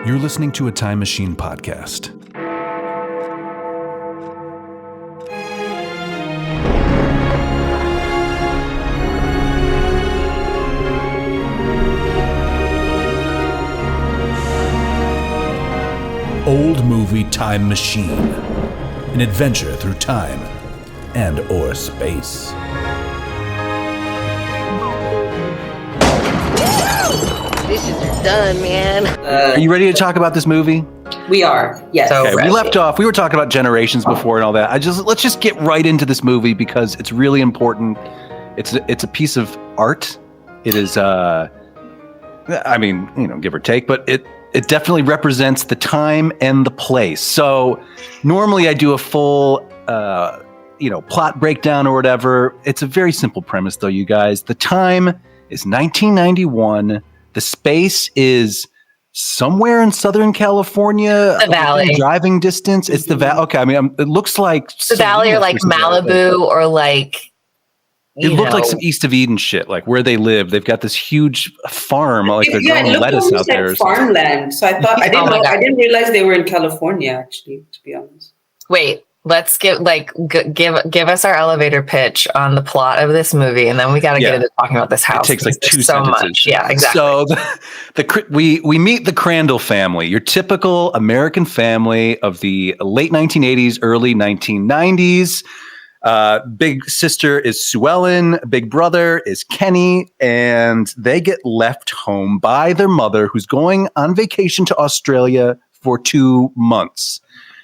You're listening to a Time Machine podcast. Old Movie Time Machine. An adventure through time and or space. Dishes are done, man. Are you ready to talk about this movie? We are, yes. Okay, we left off. We were talking about generations before and all that. Let's just get right into this movie because it's really important. It's a piece of art. It is, give or take, but it definitely represents the time and the place. So normally I do a full, plot breakdown or whatever. It's a very simple premise, though, you guys. The time is 1991. The space is somewhere in Southern California. The Valley. Driving distance. It's the Valley. Okay, it looks like the Valley or like Malibu or like. It looked like some East of Eden shit, like where they live. They've got this huge farm, like they're growing lettuce out there. Like farmland. So I thought I didn't realize they were in California. Actually, to be honest. Wait, let's give us our elevator pitch on the plot of this movie, and then we got to get into talking about this house. It takes like two so sentences. Much. Yeah, exactly. So we meet the Crandall family, your typical American family of the late 1980s, early 1990s. Big sister is Sue Ellen, big brother is Kenny, and they get left home by their mother, who's going on vacation to Australia for 2 months.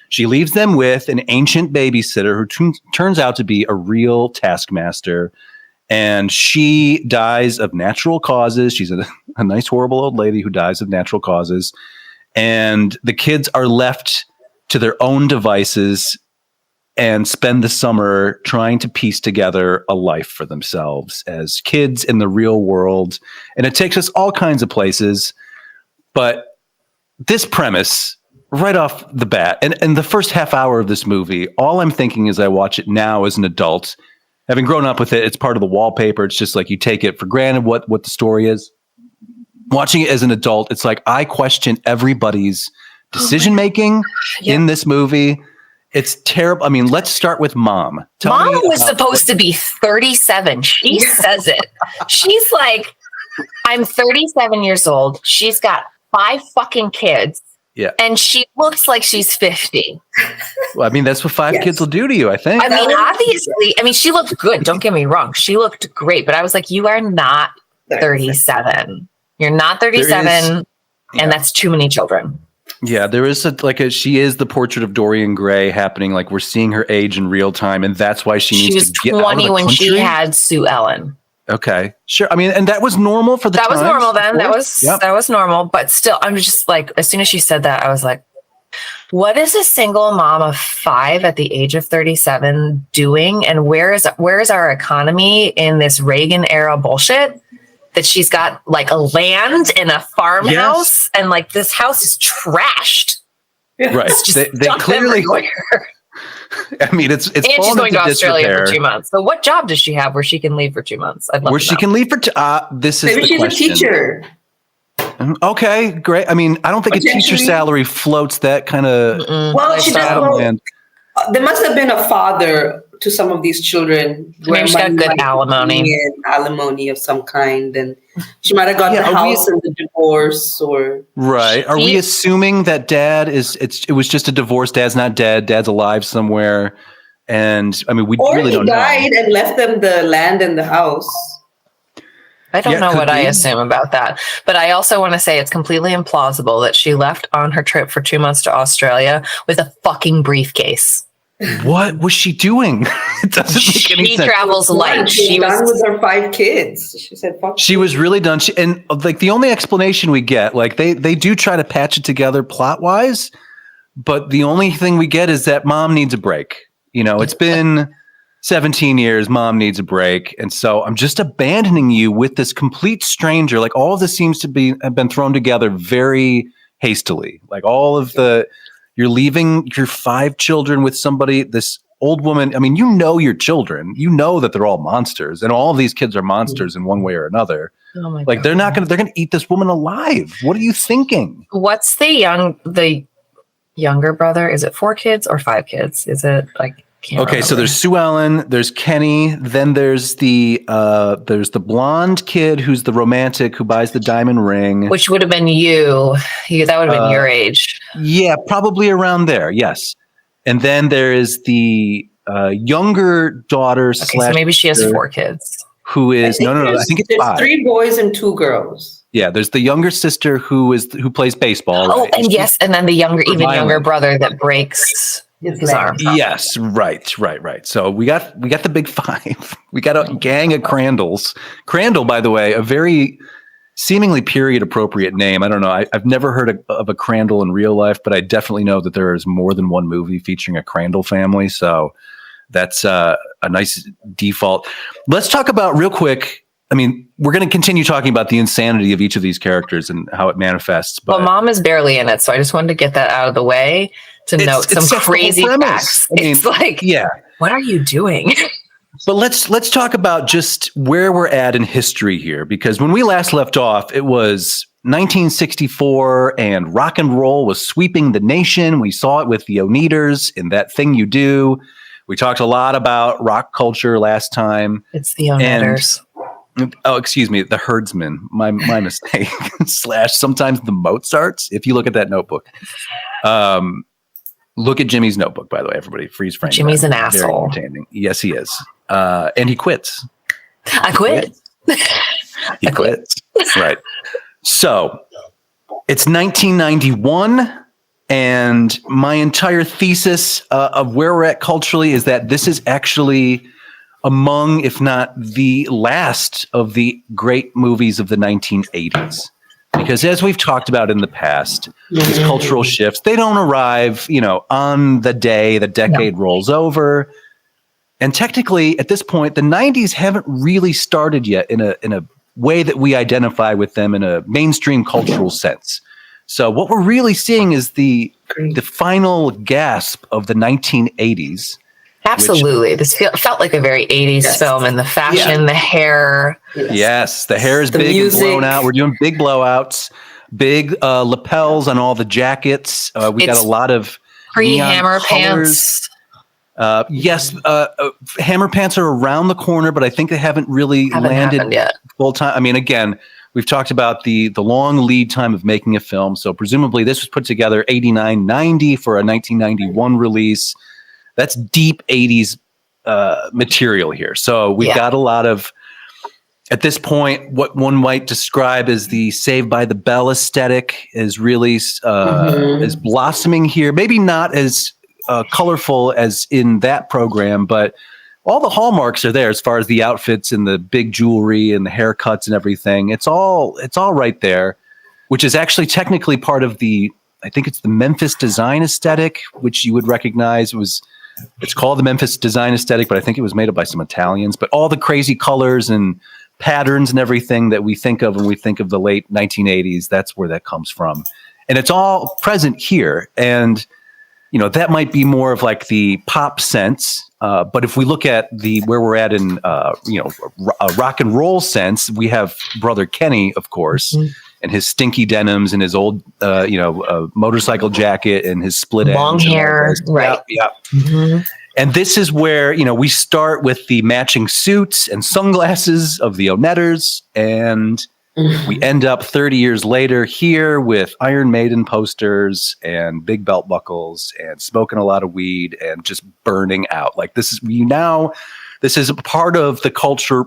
She leaves them with an ancient babysitter who turns out to be a real taskmaster, and she dies of natural causes. She's a nice, horrible old lady who dies of natural causes, and the kids are left to their own devices and spend the summer trying to piece together a life for themselves as kids in the real world. And it takes us all kinds of places. But this premise, right off the bat, and the first half hour of this movie, all I'm thinking as I watch it now as an adult, having grown up with it, it's part of the wallpaper. It's just like you take it for granted what the story is. Watching it as an adult, it's like I question everybody's decision-making in this movie. It's terrible. I mean, let's start with Mom. Mom was supposed to be 37. She says it. She's like, I'm 37 years old. She's got 5 fucking kids. Yeah. And she looks like she's 50. Well, I mean, that's what 5 kids will do to you, I think. I mean, obviously, she looked good. Don't get me wrong. She looked great. But I was like, you are not 37. You're not 37. And that's too many children. Yeah, there is she is the portrait of Dorian Gray happening. Like we're seeing her age in real time, and that's why she needs to get out of the country. She was 20 when she had Sue Ellen. Okay, sure. I mean, and that was normal for the time. That was normal then. That was normal. But still, I'm just like, as soon as she said that, I was like, what is a single mom of 5 at the age of 37 doing? And where is our economy in this Reagan era bullshit? That she's got like a land and a farmhouse, and like this house is trashed. Right. It's just they clearly. Everywhere. I mean, it's and she's going to Australia for 2 months. So, what job does she have where she can leave for 2 months? I'd love where to she know. can leave for. This is maybe she's question. A teacher. Okay, great. I mean, I don't think a teacher salary floats that kind of. Well, she does. There must have been a father to some of these children. Maybe she got good alimony of some kind, and she might have got the house and the divorce, or right. Are we assuming that dad it was just a divorce? Dad's not dead. Dad's alive somewhere, and I mean, we really don't know. Or he died and left them the land and the house. I don't know what I assume about that, but I also want to say it's completely implausible that she left on her trip for 2 months to Australia with a fucking briefcase. What was she doing? It doesn't make any sense. She travels light. She was done with her 5 kids. She said, "Fuck." She was really done. And like the only explanation we get, like they do try to patch it together plot wise, but the only thing we get is that Mom needs a break. You know, it's been 17 years. Mom needs a break, and so I'm just abandoning you with this complete stranger. Like all of this seems to have been thrown together very hastily. Like all of the. You're leaving your 5 children with somebody, this old woman. I mean, you know your children. You know that they're all monsters, and all of these kids are monsters in one way or another. Oh my Like God. they're gonna eat this woman alive. What are you thinking? What's the younger brother? Is it 4 kids or 5 kids? Is it like, Okay, so there's Sue Ellen, there's Kenny, then there's the blonde kid who's the romantic who buys the diamond ring. Which would have been you. That would have been your age. Yeah, probably around there, yes. And then there is the younger daughter Okay, so maybe she has sister 4 kids. who is no. I think it's there's 5. 3 boys and 2 girls. Yeah, there's the younger sister who plays baseball. Oh, right? and yes, and then the even violent. younger brother that breaks his arm. Yes, right. So we got the big 5. We got a gang of Crandalls. Crandall, by the way, a very seemingly period appropriate name. I don't know. I've never heard of a Crandall in real life, but I definitely know that there is more than one movie featuring a Crandall family. So that's a nice default. Let's talk about real quick. I mean, we're going to continue talking about the insanity of each of these characters and how it manifests. But well, Mom is barely in it, so I just wanted to get that out of the way to note some crazy facts. I mean, it's like, yeah, what are you doing? But let's talk about just where we're at in history here, because when we last left off, it was 1964 and rock and roll was sweeping the nation. We saw it with the Oneaters in That Thing You Do. We talked a lot about rock culture last time. It's the Oneaters. Oh, excuse me, the Herdsmen. My mistake. / sometimes the Mozarts. If you look at that notebook, look at Jimmy's notebook. By the way, everybody, freeze frame. Jimmy's an asshole. Yes, he is, and he quits. I quit. He quits. Right. So it's 1991, and my entire thesis of where we're at culturally is that this is actually among, if not the last of the great movies of the 1980s. Because as we've talked about in the past, these cultural shifts, they don't arrive, on the day the decade rolls over. And technically, at this point, the 90s haven't really started yet in a way that we identify with them in a mainstream cultural sense. So what we're really seeing is the final gasp of the 1980s. Absolutely. This felt like a very 80s film, and the fashion, the hair. Yes, the hair is big and blown out. We're doing big blowouts, big lapels on all the jackets. We got a lot of pre-hammer pants. Yes, hammer pants are around the corner, but I think they haven't really landed yet. Full time. I mean, again, we've talked about the long lead time of making a film. So presumably this was put together 89, 90 for a 1991 release. That's deep 80s material here. So we've got a lot of, at this point, what one might describe as the Saved by the Bell aesthetic is really is blossoming here. Maybe not as colorful as in that program, but all the hallmarks are there as far as the outfits and the big jewelry and the haircuts and everything. It's all right there, which is actually technically part of I think it's the Memphis design aesthetic, which you would recognize. It's called the Memphis design aesthetic, but I think it was made up by some Italians. But all the crazy colors and patterns and everything that we think of when we think of the late 1980s, that's where that comes from. And it's all present here. And, that might be more of like the pop sense. But if we look at where we're at in, a rock and roll sense, we have Brother Kenny, of course, and his stinky denims and his old, motorcycle jacket and his split ends. Long hair. Right. Yeah. Mm-hmm. And this is where, we start with the matching suits and sunglasses of the Oneaters, and we end up 30 years later here with Iron Maiden posters and big belt buckles and smoking a lot of weed and just burning out. Like this is a part of the culture,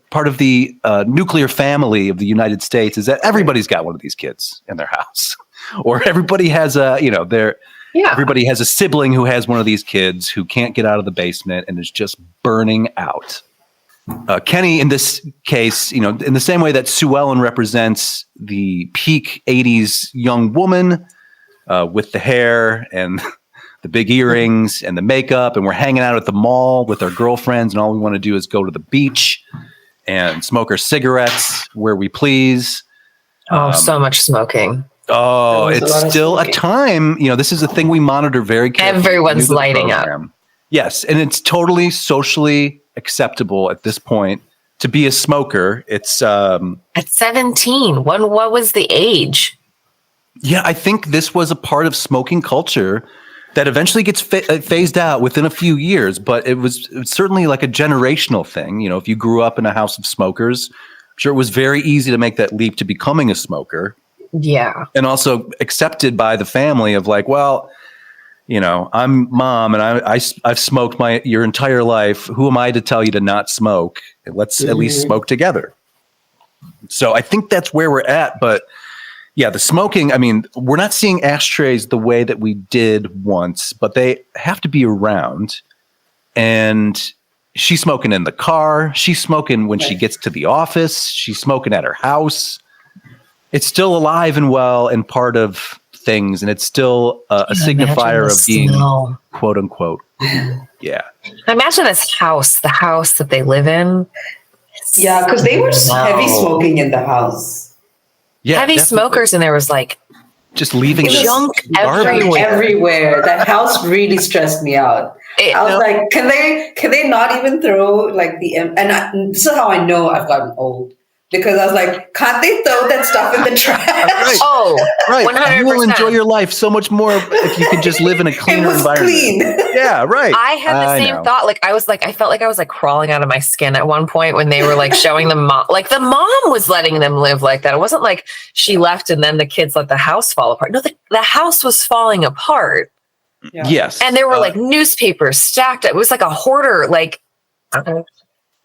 part of the nuclear family of the United States, is that everybody's got one of these kids in their house, or everybody has everybody has a sibling who has one of these kids who can't get out of the basement and is just burning out. Kenny, in this case, in the same way that Sue Ellen represents the peak 80s young woman with the hair and the big earrings and the makeup, and we're hanging out at the mall with our girlfriends, and all we want to do is go to the beach and smoke our cigarettes where we please. So much smoking. Oh, it's still a time. This is a thing we monitor very carefully. Everyone's lighting up. Yes, and it's totally socially acceptable at this point to be a smoker. It's at 17. What was the age? Yeah, I think this was a part of smoking culture that eventually gets phased out within a few years, but it was certainly like a generational thing. You know, if you grew up in a house of smokers, I'm sure it was very easy to make that leap to becoming a smoker. Yeah. And also accepted by the family of like, well, you know, I'm mom and I've smoked your entire life. Who am I to tell you to not smoke? Let's at least smoke together. So I think that's where we're at. But yeah, the smoking, I mean, we're not seeing ashtrays the way that we did once, but they have to be around. And she's smoking in the car. She's smoking when she gets to the office. She's smoking at her house. It's still alive and well and part of things. And it's still a signifier of being quote unquote. Yeah. Imagine this house, the house that they live in. Yeah, because they were heavy smoking in the house. Yeah, heavy smokers, and there was like just leaving junk everywhere. That house really stressed me out. I was like, can they not even throw like this is how I know I've gotten old. Because I was like, can't they throw that stuff in the trash? Right. Oh, right. 100%. You will enjoy your life so much more if you could just live in a cleaner environment. Clean. Yeah, right. I had the same thought. Like I felt like I was like crawling out of my skin at one point when they were like showing the mom. Like the mom was letting them live like that. It wasn't like she left and then the kids let the house fall apart. No, the house was falling apart. Yeah. Yes. And there were like newspapers stacked. It was like a hoarder, like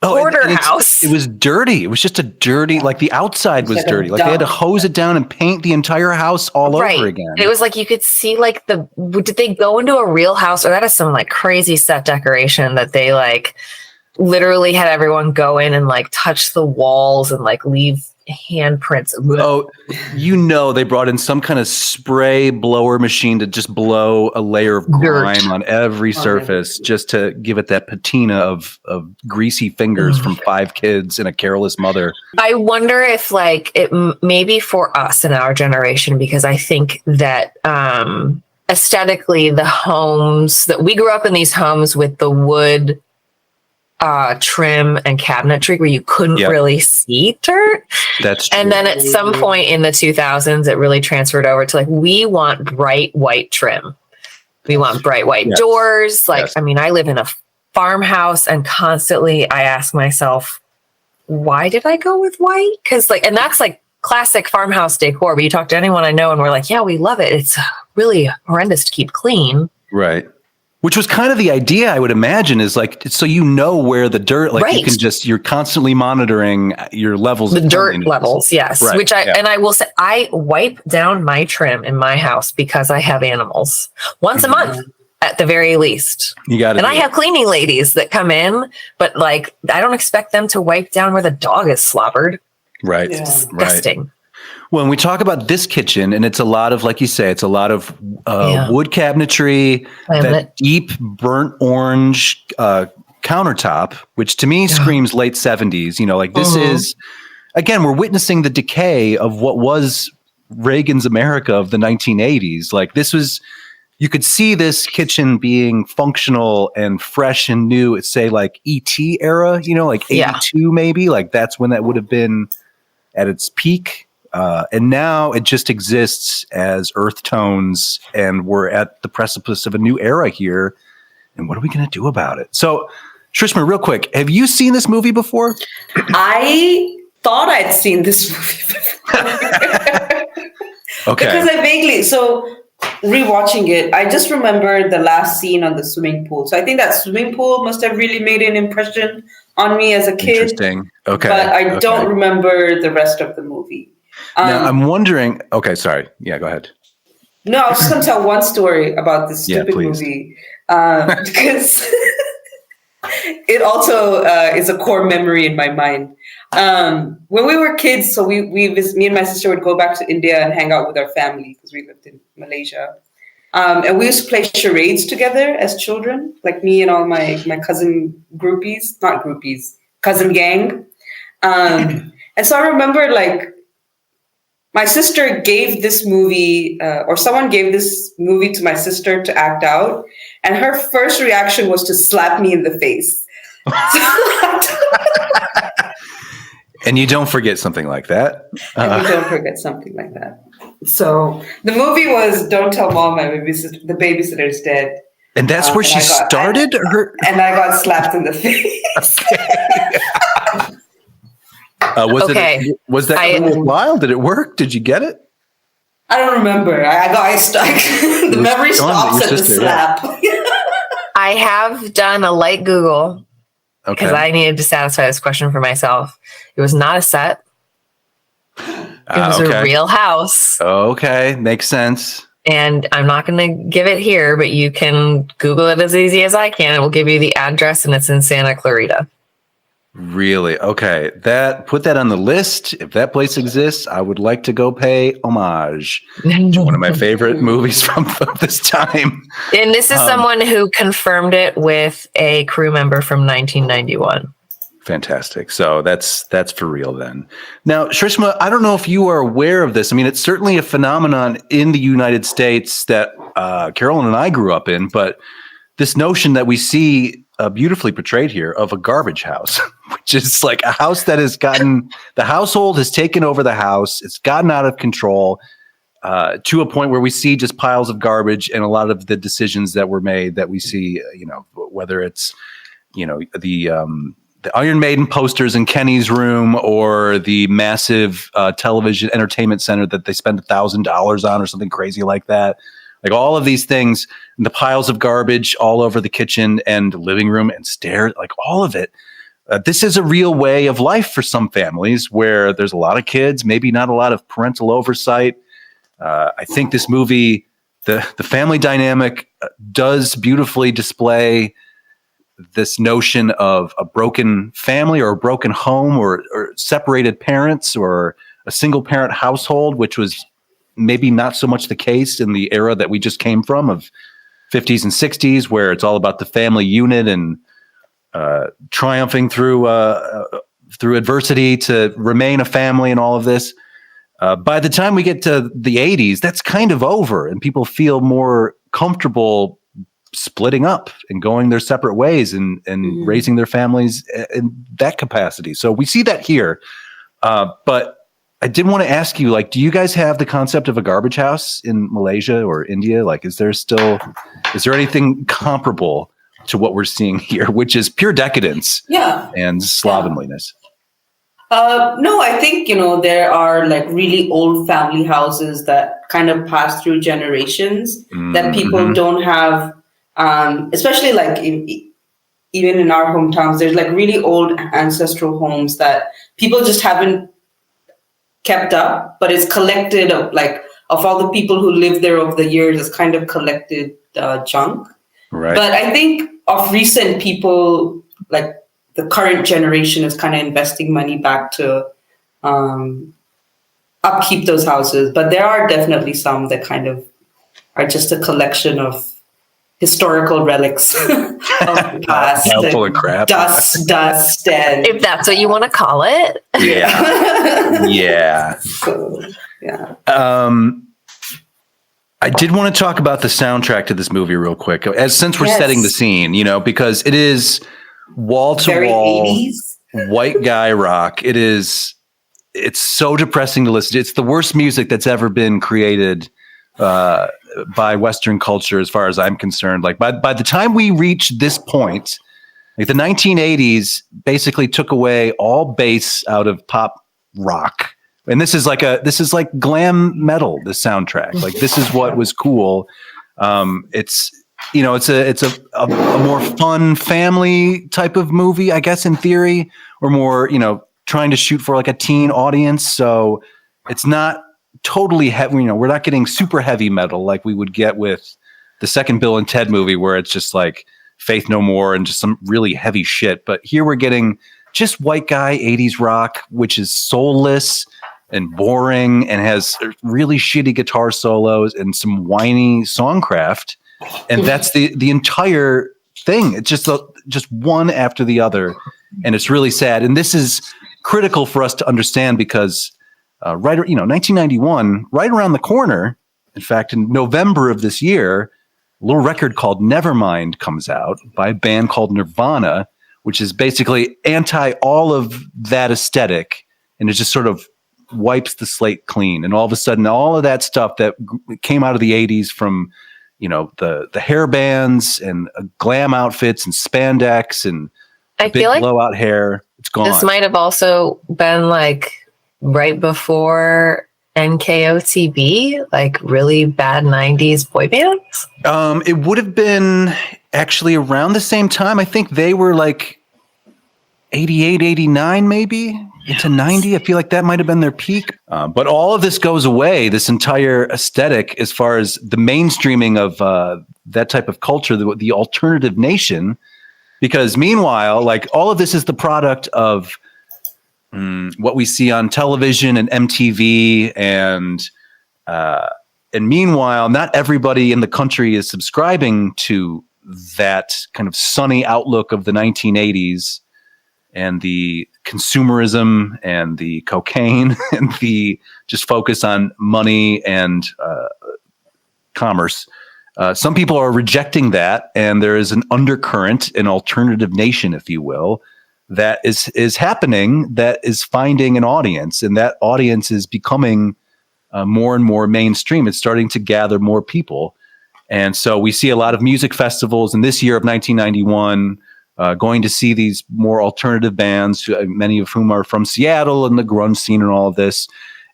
hoarder house. It was dirty. It was just a dirty, like the outside was dirty. Like they had to hose it down and paint the entire house all over again. It was like you could see like did they go into a real house, or that is some like crazy set decoration that they like literally had everyone go in and like touch the walls and like leave handprints. Oh, you know, they brought in some kind of spray blower machine to just blow a layer of grime on every surface just to give it that patina of greasy fingers from 5 kids and a careless mother. I wonder if like it maybe for us in our generation, because I think that aesthetically the homes that we grew up in, these homes with the wood trim and cabinetry where you couldn't really see dirt. That's true. And then at some point in the 2000s, it really transferred over to like, we want bright white trim. We want bright white doors. Like, I mean, I live in a farmhouse and constantly I ask myself, why did I go with white? Because like, and that's like classic farmhouse decor, but you talk to anyone I know and we're like, yeah, we love it. It's really horrendous to keep clean. Right. Which was kind of the idea, I would imagine, is like, so you know where the dirt, like you can just, you're constantly monitoring your levels. The dirt levels, yes. Right, which I will say, I wipe down my trim in my house because I have animals once a month at the very least. You got it. And I have cleaning ladies that come in, but like, I don't expect them to wipe down where the dog is slobbered. Right. It's disgusting. Right. When we talk about this kitchen, and it's a lot of, like you say, it's a lot of wood cabinetry, that deep burnt orange countertop, which to me screams late 70s. You know, like this is, again, we're witnessing the decay of what was Reagan's America of the 1980s. Like this was, you could see this kitchen being functional and fresh and new at, say, like E.T. era, you know, like 82 maybe. Like that's when that would have been at its peak. And now it just exists as earth tones, and we're at the precipice of a new era here. And what are we going to do about it? So, Shrishma, real quick, have you seen this movie before? I thought I'd seen this movie before. Okay. Because I vaguely, so rewatching it, I just remember the last scene on the swimming pool. So I think that swimming pool must have really made an impression on me as a kid. Interesting. Okay. But I don't remember the rest of the movie. Now, I'm wondering. Okay, sorry. Yeah, go ahead. No, I was just going to tell one story about this stupid movie because it also is a core memory in my mind. When we were kids, so me and my sister would go back to India and hang out with our family because we lived in Malaysia. And we used to play charades together as children, like me and all my cousin cousin gang. And so I remember like my sister gave this movie, or someone gave this movie to my sister to act out. And her first reaction was to slap me in the face. And you don't forget something like that. And you don't forget something like that. So the movie was "Don't Tell Mom the babysitter's dead." And that's where she started? And I got slapped in the face. Was that really wild? Did it work? Did you get it? I don't remember. I stuck. The memory stops at the slap. I have done a light Google because I needed to satisfy this question for myself. It was not a set. It was a real house. Okay, makes sense. And I'm not going to give it here, but you can Google it as easy as I can. It will give you the address, and it's in Santa Clarita. Really? Okay. Put that on the list. If that place exists, I would like to go pay homage to one of my favorite movies from this time. And this is someone who confirmed it with a crew member from 1991. Fantastic. So that's for real then. Now, Shrishma, I don't know if you are aware of this. I mean, it's certainly a phenomenon in the United States that Carolyn and I grew up in, but this notion that we see beautifully portrayed here of a garbage house, which is like a house that has the household has taken over the house. It's gotten out of control to a point where we see just piles of garbage, and a lot of the decisions that were made that we see, whether it's, the Iron Maiden posters in Kenny's room or the massive television entertainment center that they spend $1,000 on or something crazy like that. Like all of these things, and the piles of garbage all over the kitchen and living room and stairs, like all of it. This is a real way of life for some families where there's a lot of kids, maybe not a lot of parental oversight. I think this movie, the family dynamic does beautifully display this notion of a broken family or a broken home or separated parents or a single parent household, which was maybe not so much the case in the era that we just came from of 50s and 60s, where it's all about the family unit and triumphing through adversity to remain a family and all of this. By the time we get to the 80s, that's kind of over, and people feel more comfortable splitting up and going their separate ways and raising their families in that capacity. So we see that here. But I did want to ask you, do you guys have the concept of a garbage house in Malaysia or India? Is there anything comparable to what we're seeing here, which is pure decadence and slovenliness? No, I think, there are really old family houses that kind of pass through generations that people don't have, especially even in our hometowns, there's really old ancestral homes that people just haven't kept up, but it's collected of all the people who lived there over the years. It's kind of collected junk. Right. But I think of recent people, the current generation is kind of investing money back to upkeep those houses. But there are definitely some that kind of are just a collection of historical relics of the past. Full of crap. Dust, and if that's what you want to call it. Yeah. Yeah. So, yeah. I did want to talk about the soundtrack to this movie real quick, since we're setting the scene, because it is wall to wall white guy rock. It's so depressing to listen to. It's the worst music that's ever been created by Western culture, as far as I'm concerned. By the time we reach this point, the 1980s basically took away all bass out of pop rock. And this is like glam metal, the soundtrack. This is what was cool. It's a more fun family type of movie, I guess, in theory, or more, trying to shoot for a teen audience. So it's not totally heavy. We're not getting super heavy metal like we would get with the second Bill and Ted movie, where it's just Faith No More and just some really heavy shit. But here we're getting just white guy 80s rock, which is soulless and boring and has really shitty guitar solos and some whiny songcraft. And that's the entire thing. It's just one after the other. And it's really sad. And this is critical for us to understand because 1991, right around the corner, in fact, in November of this year, a little record called Nevermind comes out by a band called Nirvana, which is basically anti all of that aesthetic and it just sort of wipes the slate clean. And all of a sudden, all of that stuff that came out of the 80s from, the hair bands and glam outfits and spandex and big blowout hair, it's gone. This might have also been like right before NKOTB, like really bad 90s boy bands. It would have been actually around the same time. I think they were like 88, 89, maybe into 90. I feel like that might have been their peak. But all of this goes away, this entire aesthetic, as far as the mainstreaming of that type of culture, the alternative nation. Because meanwhile, like all of this is the product of what we see on television and MTV, and meanwhile, not everybody in the country is subscribing to that kind of sunny outlook of the 1980s and the consumerism and the cocaine and the just focus on money and commerce. Some people are rejecting that, and there is an undercurrent, an alternative nation, if you will, that is happening, that is finding an audience, and that audience is becoming more and more mainstream. It's starting to gather more people. And so we see a lot of music festivals in this year of 1991, going to see these more alternative bands, many of whom are from Seattle and the grunge scene and all of this.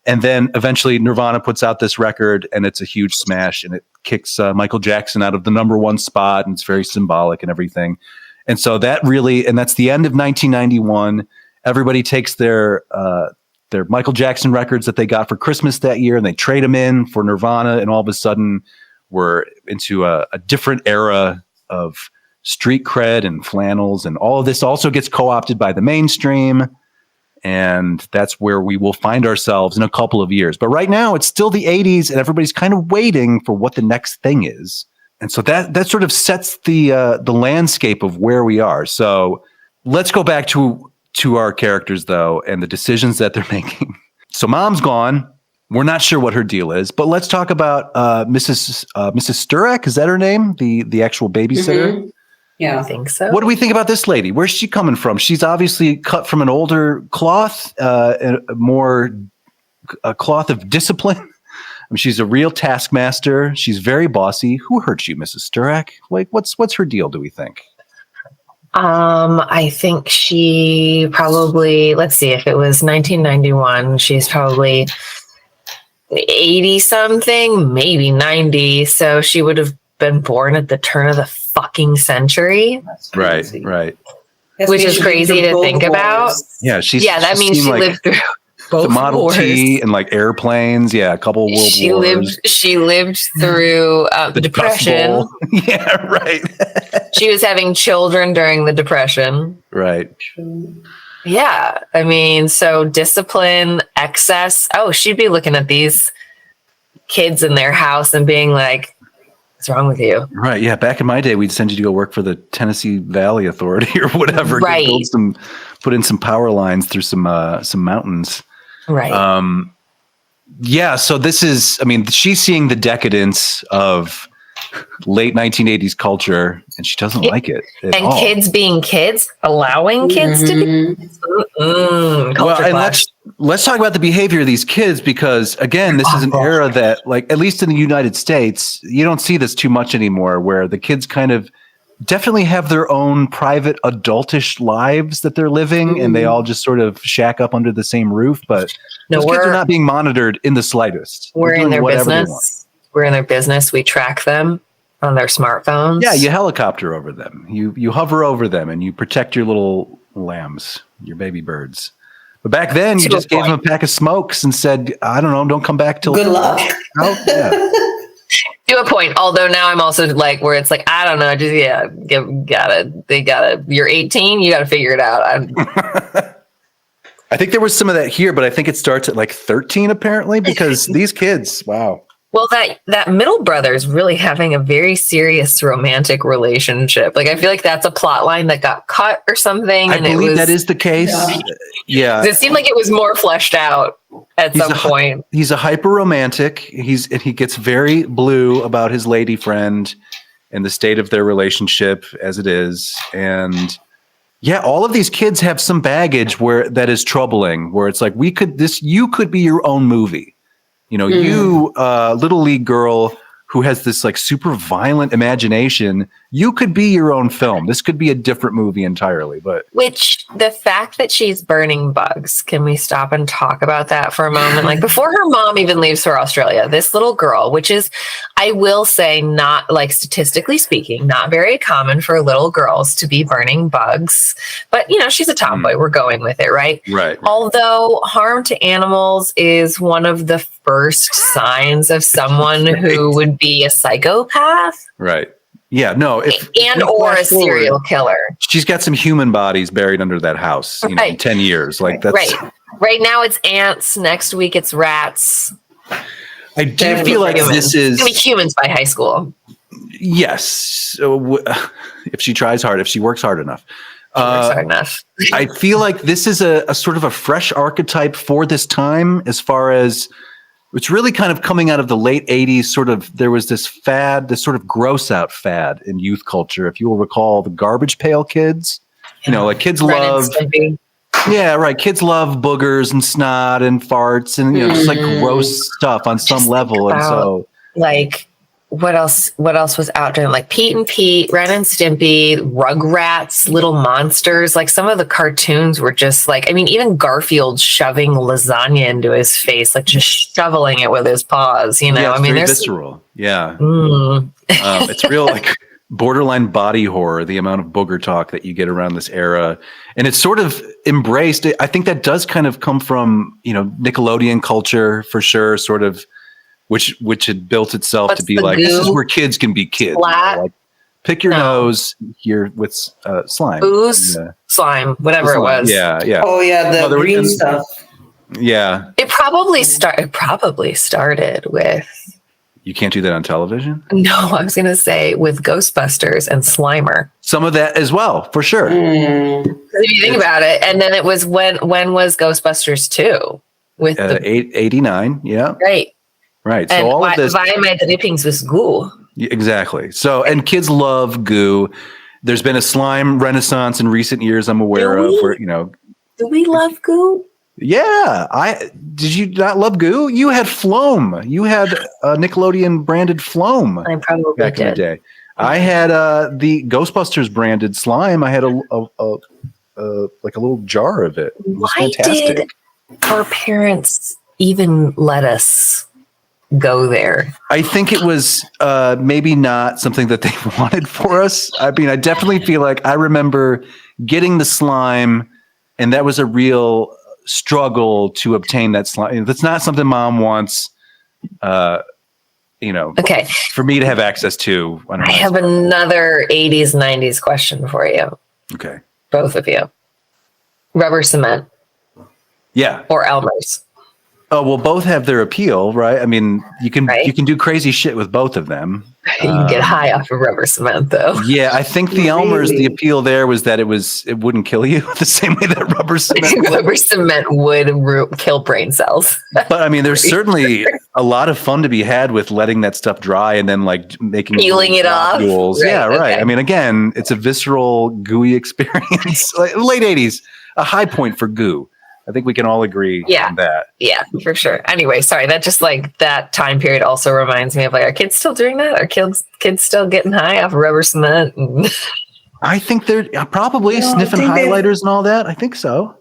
And then eventually Nirvana puts out this record, and it's a huge smash, and it kicks Michael Jackson out of the #1 spot, and it's very symbolic and everything. And so that's the end of 1991. Everybody takes their Michael Jackson records that they got for Christmas that year, and they trade them in for Nirvana. And all of a sudden we're into a different era of street cred and flannels. And all of this also gets co-opted by the mainstream. And that's where we will find ourselves in a couple of years. But right now it's still the 80s, and everybody's kind of waiting for what the next thing is. And so that sort of sets the landscape of where we are. So let's go back to our characters, though, and the decisions that they're making. So mom's gone. We're not sure what her deal is, but let's talk about Mrs. Sturek. Is that her name? The actual babysitter? Mm-hmm. Yeah, I think so. What do we think about this lady? Where's she coming from? She's obviously cut from an older cloth, a cloth of discipline. I mean, she's a real taskmaster. She's very bossy. Who hurt you, Mrs. Sturek? Like, what's her deal, do we think? I think she probably, let's see, if it was 1991, she's probably 80 something, maybe 90. So she would have been born at the turn of the fucking century. Right. Which is crazy to think about. Yeah, that means she lived through both the Model wars. T and like airplanes. Yeah, a couple of world wars. She lived through the Depression. Yeah, right. She was having children during the Depression. Right. Yeah, I mean, so discipline, excess. Oh, she'd be looking at these kids in their house and being like, what's wrong with you? Right. Yeah. Back in my day, we'd send you to go work for the Tennessee Valley Authority or whatever. Right. Put in some power lines through some mountains. Right. Yeah. So this is, I mean, she's seeing the decadence of late 1980s culture, and she doesn't like it at and all. Kids being kids, allowing kids to be kids. Well, and let's talk about the behavior of these kids, because again, this is an era that, like, at least in the United States, you don't see this too much anymore, where the kids kind of definitely have their own private adultish lives that they're living, and they all just sort of shack up under the same roof. But those kids are not being monitored in the slightest. We're in their business. We're in their business. We track them on their smartphones. Yeah, you helicopter over them. You hover over them, and you protect your little lambs, your baby birds. But back then, you just gave them a pack of smokes and said, I don't know, don't come back till... Good luck. Oh, yeah. To a point, although now I'm also like, where it's like, I don't know, just, you're 18, you gotta figure it out. I think there was some of that here, but I think it starts at like 13 apparently, because these kids, wow. Well, that middle brother is really having a very serious romantic relationship. Like, I feel like that's a plot line that got cut or something. I believe that is the case. Yeah. It seemed like it was more fleshed out at some point. He's a hyper romantic. He gets very blue about his lady friend and the state of their relationship as it is. And Yeah, all of these kids have some baggage where that is troubling, where it's like you could be your own movie. You know, you little league girl who has this like super violent imagination, you could be your own film. This could be a different movie entirely. But which the fact that she's burning bugs, can we stop and talk about that for a moment? Like before her mom even leaves for Australia, this little girl, which is, I will say, not like statistically speaking, not very common for little girls to be burning bugs. But, you know, she's a tomboy. We're going with it, right? Right. Although harm to animals is one of the first signs of someone who would be a psychopath. Right. Yeah. No. Or a serial killer. She's got some human bodies buried under that house, you know, in 10 years. Like that's right now it's ants. Next week it's rats. I do feel like this is it's gonna be humans by high school. Yes. So, if she tries hard, if she works hard enough. I feel like this is a sort of a fresh archetype for this time, as far as it's really kind of coming out of the late 80s. Sort of, there was this fad, this sort of gross out fad in youth culture. If you will recall the Garbage Pail Kids, you know, like kids love, kids love boogers and snot and farts and, you know, just like gross stuff on some level. And so like, what else was out there? Like Pete and Pete, Ren and Stimpy, Rugrats, Little Monsters. Like some of the cartoons were just like, I mean, even Garfield shoving lasagna into his face, like just shoveling it with his paws, you know? Yeah, I mean, very visceral. Yeah. It's real like borderline body horror, the amount of booger talk that you get around this era. And it's sort of embraced. I think that does kind of come from, you know, Nickelodeon culture for sure, sort of, which had built itself to be like, this is where kids can be kids. You know, like, pick your nose here with slime. Booze, slime, whatever it was. Yeah, yeah. Oh, yeah, the green stuff. Yeah. It probably started with... You can't do that on television? No, I was going to say with Ghostbusters and Slimer. Some of that as well, for sure. If you think about it. And then it was, when was Ghostbusters 2? With 89, yeah. Right. So and all of this. Why am I drippings with goo? Exactly. So, and kids love goo. There's been a slime renaissance in recent years, I'm aware of. Where, you know, do we love goo? Yeah. Did you not love goo? You had Floam. You had a Nickelodeon branded Floam. I probably back did. in the day. I had the Ghostbusters branded slime. I had a like a little jar of it. It was fantastic. Did our parents even let us go there? I think it was maybe not something that they wanted for us. I mean, I definitely feel like I remember getting the slime, and that was a real struggle to obtain that slime. That's not something mom wants, you know, for me to have access to. I have another 80s, 90s question for you. Okay. Both of you. Rubber cement. Yeah. Or Elmer's. Oh, well, both have their appeal, right? I mean, you can do crazy shit with both of them. You can get high off of rubber cement, though. Yeah, I think the Elmer's, the appeal there was that it wouldn't kill you the same way that rubber cement would. Rubber cement would kill brain cells. But I mean, there's certainly a lot of fun to be had with letting that stuff dry and then like making peeling it off. Right, yeah, right. Okay. I mean, again, it's a visceral, gooey experience. Like, late 80s, a high point for goo. I think we can all agree on that. Yeah, for sure. Anyway, sorry. That just like that time period also reminds me of like, are kids still doing that? Are kids still getting high off of rubber cement? I think they're probably sniffing highlighters and all that. I think so.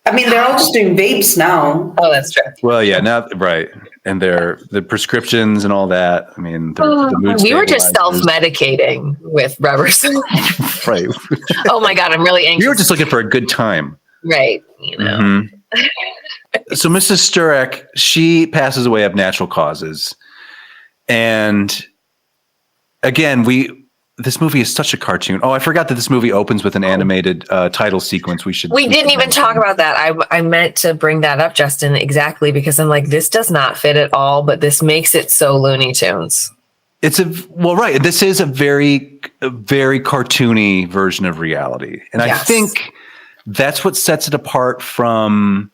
I mean, they're all just doing vapes now. Oh, that's true. Well, yeah, now, right. And the prescriptions and all that. I mean, the mood we were just self-medicating with rubber cement. Right. Oh my God, I'm really anxious. We were just looking for a good time. Right. You know. Mm-hmm. So Mrs. Sturek, she passes away of natural causes. And again, this movie is such a cartoon. Oh, I forgot that this movie opens with an animated title sequence. We didn't even talk about that. I meant to bring that up, Justin, exactly, because I'm like, this does not fit at all, but this makes it so Looney Tunes. Right. This is a very, very cartoony version of reality. And I think that's what sets it apart from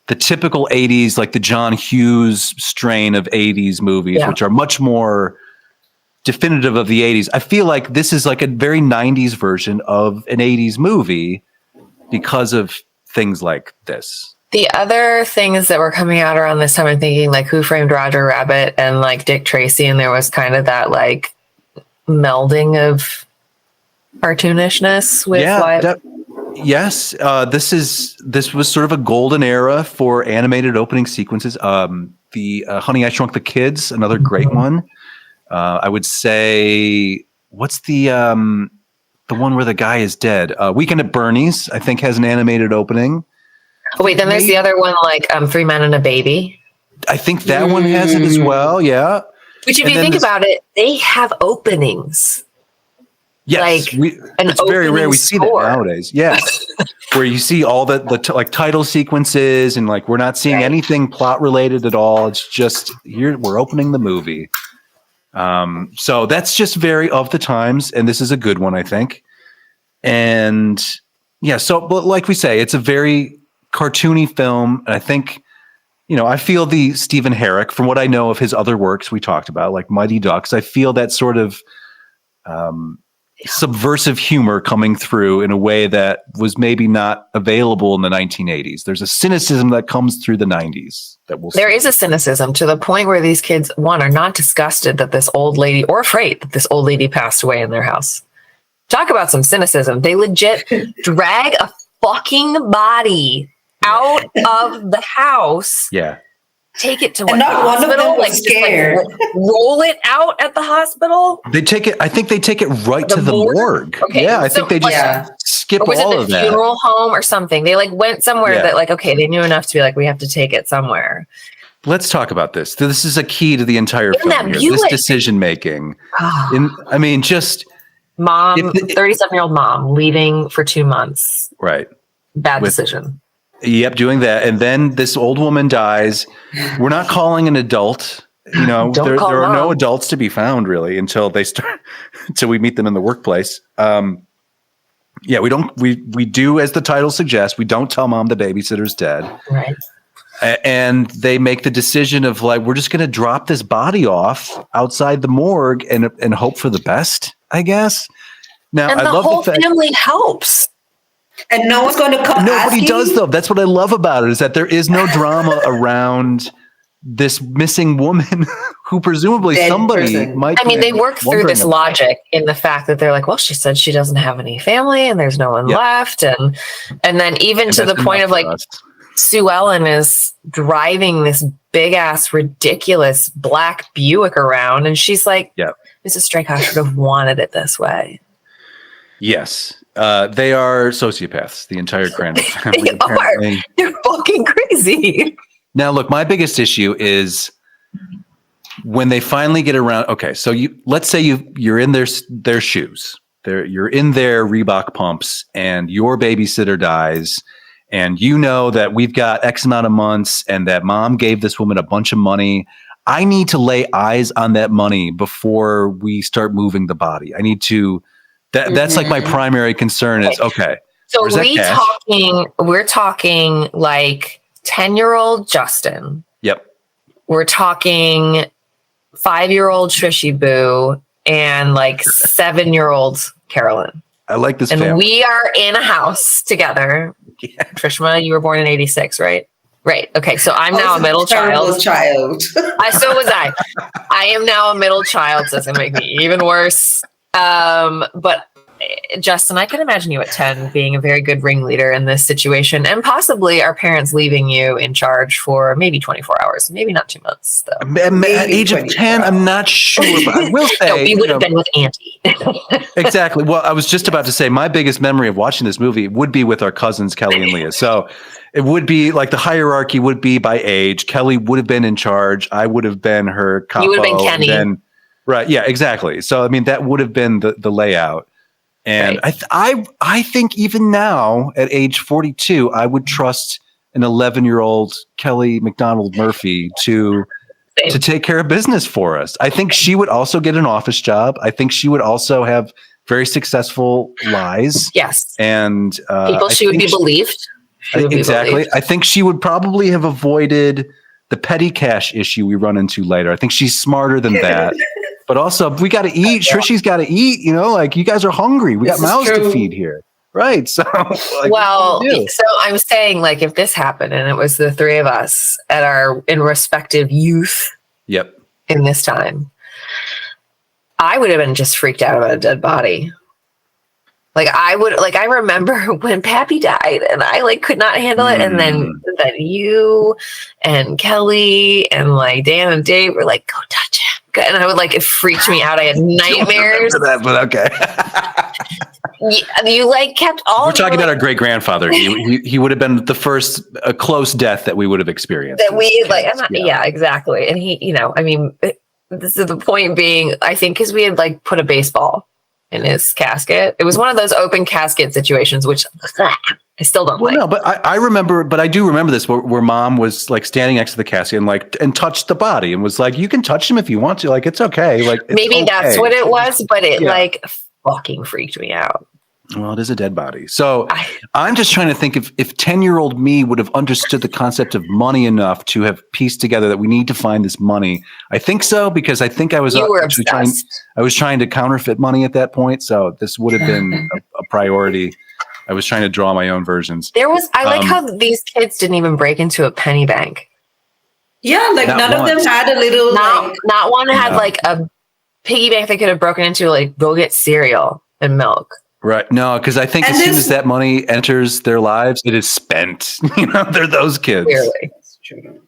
the typical 80s, like the John Hughes strain of 80s movies, which are much more definitive of the 80s. I feel like this is like a very 90s version of an 80s movie because of things like this. The other things that were coming out around this time, I'm thinking like Who Framed Roger Rabbit and like Dick Tracy, and there was kind of that like melding of cartoonishness with yes. This was sort of a golden era for animated opening sequences. The Honey, I Shrunk the Kids, another great one. I would say, what's the one where the guy is dead? Weekend at Bernie's, I think, has an animated opening. Oh, wait, then there's the other one, like Three Men and a Baby. I think that one has it as well. Yeah. Which, if you think about it, they have openings. Yes, like it's very rare we see that nowadays. Yes, where you see all the like title sequences and like we're not seeing anything plot related at all. It's just here we're opening the movie. So that's just very of the times, and this is a good one, I think. And yeah, so but like we say, it's a very cartoony film, and I think I feel the Stephen Herek, from what I know of his other works we talked about, like Mighty Ducks. I feel that sort of subversive humor coming through in a way that was maybe not available in the 1980s. There's a cynicism that comes through the 90s that we'll see. There is a cynicism to the point where these kids, one, are not disgusted that this old lady, or afraid that this old lady passed away in their house. Talk about some cynicism. They legit drag a fucking body out of the house. Yeah. Take it to and not hospital, one of them was scared. Just, like, roll it out at the hospital. They take it. I think they take it right to the morgue. Okay, yeah, I think they just skip all of that. Or was it the funeral home or something? They like went somewhere that like they knew enough to be like, we have to take it somewhere. Let's talk about this. This is a key to the entire film here. This decision making. I mean, just mom, 37-year-old mom leaving for 2 months. Right. Bad decision. Yep, doing that. And then this old woman dies. We're not calling an adult. There are no adults to be found really until we meet them in the workplace. We do, as the title suggests, we don't tell mom the babysitter's dead. Right. And they make the decision of like, we're just going to drop this body off outside the morgue and hope for the best, I guess. Now, and I the love whole the fact family helps. And no one's going to come. Nobody does, though. That's what I love about it, is that there is no drama around this missing woman who presumably somebody might. I mean, they work through this logic in the fact that they're like, well, she said she doesn't have any family and there's no one left. And then even to the point of like Sue Ellen is driving this big ass, ridiculous black Buick around. And she's like, Mrs. Strayk, I should have wanted it this way. Yes. They are sociopaths, the entire Crandall family. They are. They're fucking crazy. Now, look, my biggest issue is when they finally get around. Okay, so let's say you're in their shoes. You're in their Reebok pumps, and your babysitter dies, and you know that we've got X amount of months, and that mom gave this woman a bunch of money. I need to lay eyes on that money before we start moving the body. I need to. That's like my primary concern is, okay. So we're talking like 10-year-old Justin. Yep. We're talking 5-year-old Trishy Boo and like 7-year-old Carolyn. I like this and family. We are in a house together. Yeah. Trishma, you were born in 86, right? Right. Okay. So I'm now a middle child. So was I. I am now a middle child. So it's going to make me even worse. But Justin, I can imagine you at 10 being a very good ringleader in this situation, and possibly our parents leaving you in charge for maybe 24 hours, maybe not 2 months. Though. At age of 10, I'm not sure, but I will say. No, we would have been with Auntie. Exactly. Well, I was just about to say my biggest memory of watching this movie would be with our cousins, Kelly and Leah. So it would be like the hierarchy would be by age. Kelly would have been in charge. I would have been her capo. You would have been Kenny. Right. Yeah, exactly. So, I mean, that would have been the layout. And I think even now at age 42, I would trust an 11-year-old Kelly McDonald Murphy to take care of business for us. I think she would also get an office job. I think she would also have very successful lies. Yes. And she would be believed. Exactly. I think she would probably have avoided the petty cash issue we run into later. I think she's smarter than that. But also, we got to eat. Shrishi's got to eat. You know, like you guys are hungry. We got mouths to feed here. Right. So, so I'm saying, like, if this happened and it was the three of us in respective youth. Yep. In this time, I would have been just freaked out about a dead body. Like I remember when Pappy died and I like could not handle it. And then you and Kelly and like Dan and Dave were like, go touch him. And I would it freaked me out. I had nightmares. That, but okay. You kept all. We're talking about our great grandfather. He would have been the first close death that we would have experienced. That we yeah, exactly. And he, this is the point being, I think, because we had put a baseball in his casket. It was one of those open casket situations, which I still don't like. No, but I do remember this where Mom was standing next to the casket and touched the body and was like, you can touch him if you want to. It's okay. Maybe that's what it was, but it fucking freaked me out. Well, it is a dead body. So I'm just trying to think if 10-year-old me would have understood the concept of money enough to have pieced together that we need to find this money. I think so, because I think I was trying to counterfeit money at that point. So this would have been a priority. I was trying to draw my own versions. I like how these kids didn't even break into a penny bank. Yeah, none of them had a little. Not one had a piggy bank they could have broken into, go get cereal and milk. Right. No, because I think as soon as that money enters their lives, it is spent. They're those kids. Clearly. That's true.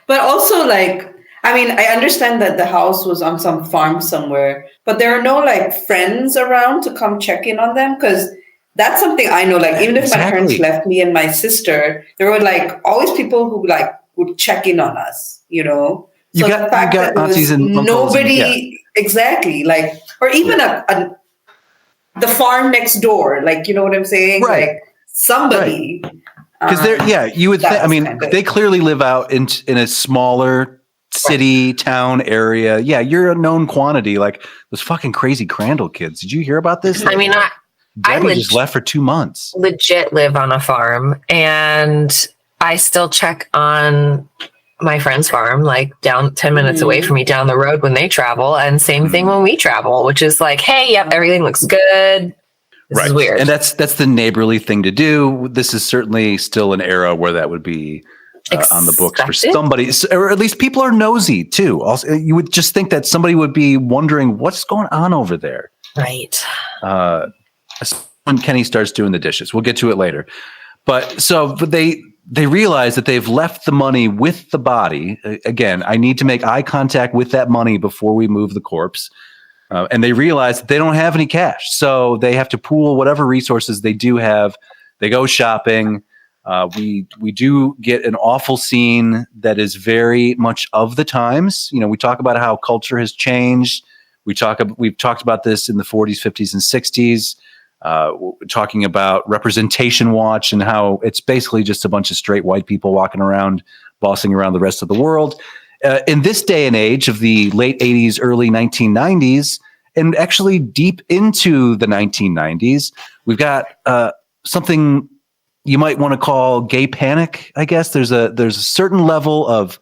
But also, I understand that the house was on some farm somewhere, but there are no friends around to come check in on them, because that's something I know. Even if my parents left me and my sister, there were always people who would check in on us. So you got aunties and nobody exactly or even the farm next door, you know what I'm saying? Right. Somebody. Because you would think, they clearly live out in a smaller city, town area. Yeah, you're a known quantity. Those fucking crazy Crandall kids. Did you hear about this? I just left for 2 months. Legit live on a farm, and I still check on my friend's farm, down 10 minutes away from me down the road when they travel, and same thing when we travel, which is hey, yep, everything looks good. This is weird. And that's the neighborly thing to do. This is certainly still an era where that would be on the books for somebody, or at least people are nosy too. Also, you would just think that somebody would be wondering what's going on over there. Right. When Kenny starts doing the dishes, we'll get to it later. But they realize that they've left the money with the body. Again, I need to make eye contact with that money before we move the corpse. And they realize that they don't have any cash. So they have to pool whatever resources they do have. They go shopping. We do get an awful scene that is very much of the times. We talk about how culture has changed. We've talked about this in the 40s, 50s, and 60s. Talking about representation watch and how it's basically just a bunch of straight white people walking around, bossing around the rest of the world. In this day and age of the late 80s, early 1990s, and actually deep into the 1990s, we've got something you might want to call gay panic, I guess. There's a certain level of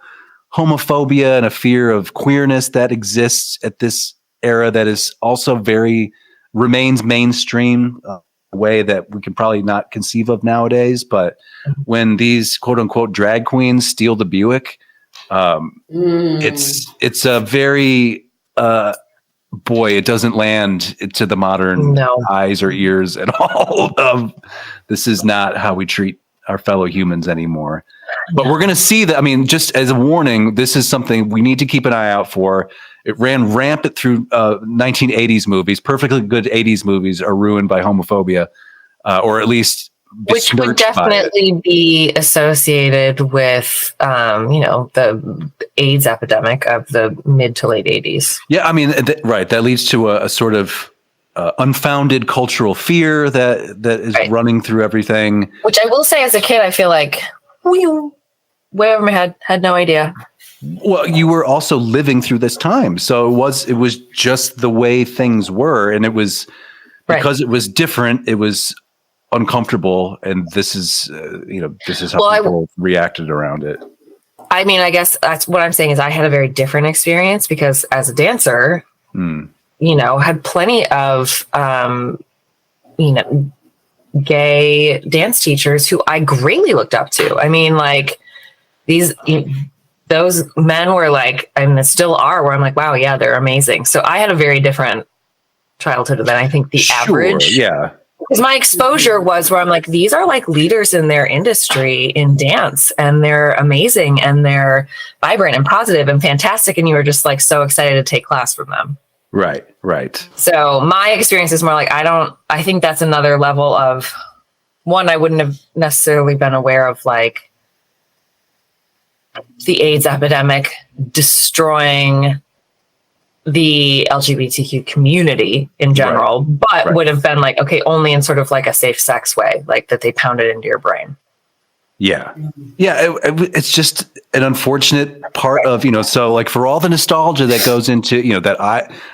homophobia and a fear of queerness that exists at this era that is also remains mainstream, a way that we can probably not conceive of nowadays. But when these quote unquote drag queens steal the Buick, it's a very, it doesn't land to the modern eyes or ears at all. This is not how we treat our fellow humans anymore. But we're going to see that. Just as a warning, this is something we need to keep an eye out for. It ran rampant through 1980s movies. Perfectly good 80s movies are ruined by homophobia, or at least which would definitely be associated with, the AIDS epidemic of the mid to late 80s. Yeah, right. That leads to a sort of unfounded cultural fear that is running through everything. Which I will say, as a kid, I feel way over my head, had no idea. Well, you were also living through this time, so it was just the way things were, and it was because it was different. It was uncomfortable, and this is how people reacted around it. I guess that's what I'm saying is I had a very different experience because as a dancer, had plenty of, gay dance teachers who I greatly looked up to. I mean, like those men were like, and still are, where I'm like, wow, yeah, they're amazing. So I had a very different childhood than I think the average. Yeah. Because my exposure was where I'm like, these are like leaders in their industry in dance, and they're amazing and they're vibrant and positive and fantastic. And you were just like so excited to take class from them. Right. So my experience is more like, I think that's another level of one, I wouldn't have necessarily been aware of, like the AIDS epidemic destroying the LGBTQ community in general, but would have been like, okay, only in sort of like a safe sex way, like that they pounded into your brain. Yeah. It's just an unfortunate part of, so like for all the nostalgia that goes into, that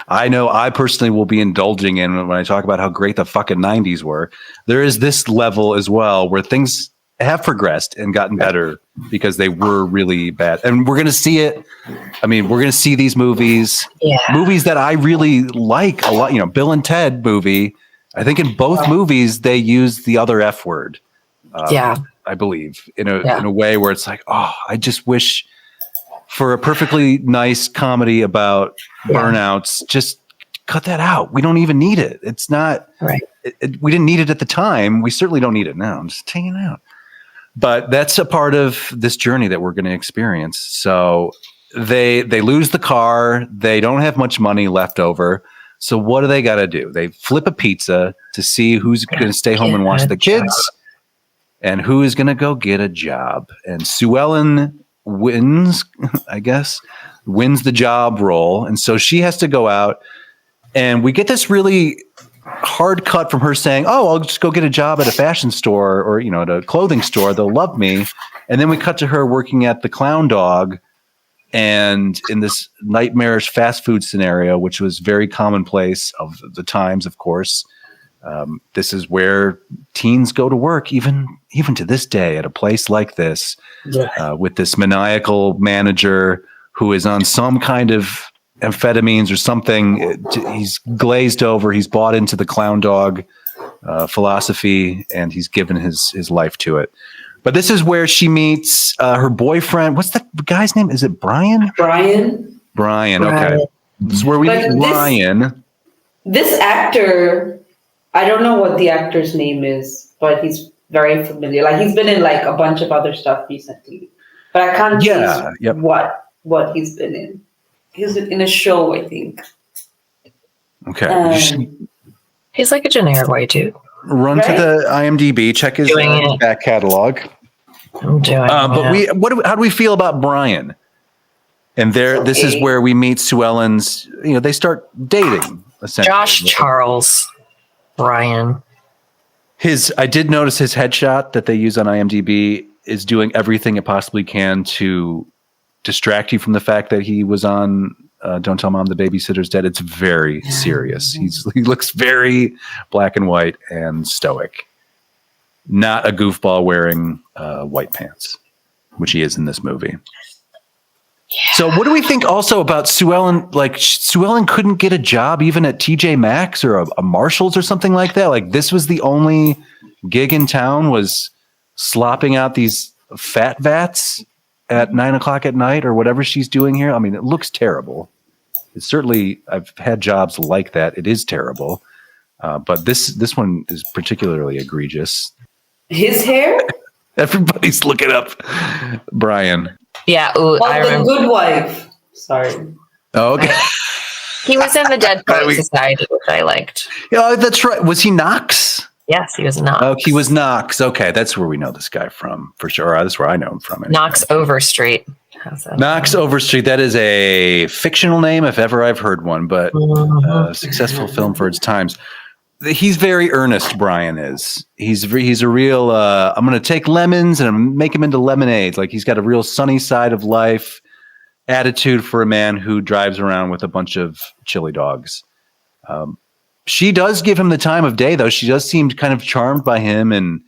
I know I personally will be indulging in when I talk about how great the fucking 90s were, there is this level as well where things have progressed and gotten better because they were really bad. And we're going to see it. I mean, we're going to see these movies that I really like a lot, Bill and Ted movie. I think in both movies, they use the other F word. I believe in a way where it's like, oh, I just wish for a perfectly nice comedy about burnouts, just cut that out. We don't even need it. It's not right. We didn't need it at the time. We certainly don't need it now. I'm just taking it out. But that's a part of this journey that we're going to experience. So they lose the car. They don't have much money left over. So what do they got to do? They flip a pizza to see who's going to stay home and watch the kids. And who is going to go get a job? And Sue Ellen wins the job role. And so she has to go out. And we get this really hard cut from her saying, oh, I'll just go get a job at a fashion store or, at a clothing store. They'll love me. And then we cut to her working at the Clown Dog and in this nightmarish fast food scenario, which was very commonplace of the times, of course. This is where teens go to work, even to this day, at a place like this, with this maniacal manager who is on some kind of amphetamines or something. He's glazed over. He's bought into the Clown Dog philosophy, and he's given his life to it. But this is where she meets her boyfriend. What's that guy's name? Is it Brian? Brian. Okay. This is where we meet Brian. This actor, I don't know what the actor's name is, but he's very familiar. Like he's been in like a bunch of other stuff recently, but I can't guess what he's been in. He's in a show, I think. Okay. He's like a generic white dude. Run to the IMDb, check his back catalog. I'm doing But how do we feel about Brian? And this is where we meet Sue Ellen's, they start dating, essentially. Josh Charles. Brian. I did notice his headshot that they use on IMDb is doing everything it possibly can to distract you from the fact that he was on Don't Tell Mom the Babysitter's Dead. It's very serious. He looks very black and white and stoic. Not a goofball wearing white pants, which he is in this movie. Yeah. So what do we think also about Sue Ellen? Like Sue Ellen couldn't get a job even at TJ Maxx or a Marshall's or something like that. Like this was the only gig in town, was slopping out these fat vats at 9:00 at night or whatever she's doing here. I mean, it looks terrible. It's certainly, I've had jobs like that. It is terrible. But this one is particularly egregious. His hair? Everybody's looking up Brian. Yeah. Ooh, I remember. The Good Wife. Sorry. Oh, okay. He was in the Dead Poet Society, which I liked. Yeah, that's right. Was he Knox? Yes, he was Knox. Oh, he was Knox. Okay, that's where we know this guy from, for sure. That's where I know him from. Anyway. Knox Overstreet. Knox Overstreet. That is a fictional name, if ever I've heard one, but successful film for its times. He's very earnest, Brian is. He's a real, I'm going to take lemons and I'm gonna make them into lemonades. Like he's got a real sunny side of life attitude for a man who drives around with a bunch of chili dogs. She does give him the time of day, though. She does seem kind of charmed by him, and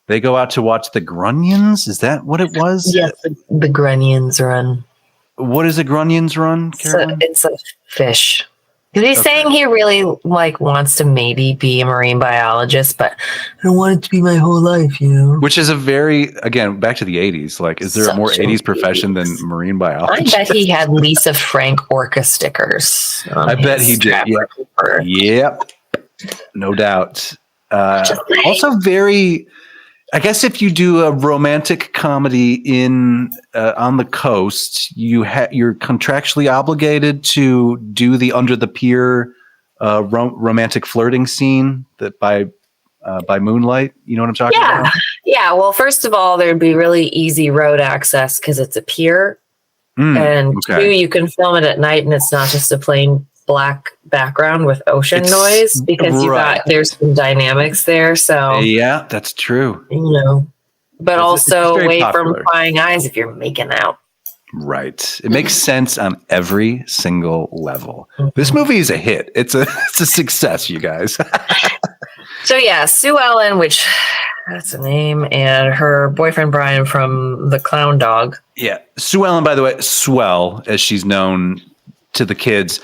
they go out to watch the Grunions. Is that what it was? Yes, the Grunions run. What is a Grunions run, Carolyn? It's a fish. Because he's saying he really like wants to maybe be a marine biologist, but I don't want it to be my whole life, you know. Which is a very, again, back to the 80s. Like, is there a more 80s profession than marine biologist? I bet he had Lisa Frank Orca stickers. I bet he did. Yep. No doubt. Also very, I guess if you do a romantic comedy in on the coast, you're contractually obligated to do the under the pier romantic flirting scene that by moonlight. You know what I'm talking about? Yeah. Well, first of all, there'd be really easy road access because it's a pier, and two, you can film it at night, and it's not just a plain black background with ocean noise because there's some dynamics there. So yeah, that's true. You know, but also away from prying eyes if you're making out. Right. It makes sense on every single level. This movie is a hit. It's a success, you guys. So yeah, Sue Ellen, which that's a name, and her boyfriend Brian from The Clown Dog. Yeah. Sue Ellen, by the way, Swell, as she's known to the kids.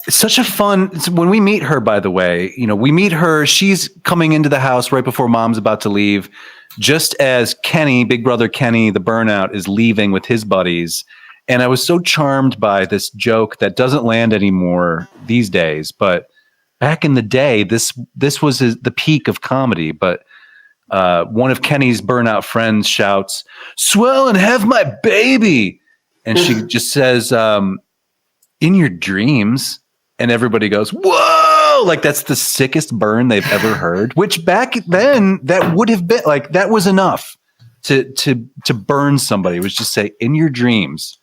It's such a fun, when we meet her, by the way, we meet her, she's coming into the house right before mom's about to leave, just as Kenny, big brother Kenny, the burnout, is leaving with his buddies. And I was so charmed by this joke that doesn't land anymore these days. But back in the day, this was the peak of comedy. But one of Kenny's burnout friends shouts, "Swell and have my baby." And she just says, "In your dreams." And everybody goes, "Whoa!" Like that's the sickest burn they've ever heard. Which back then, that would have been like that was enough to burn somebody. It was just say, "In your dreams."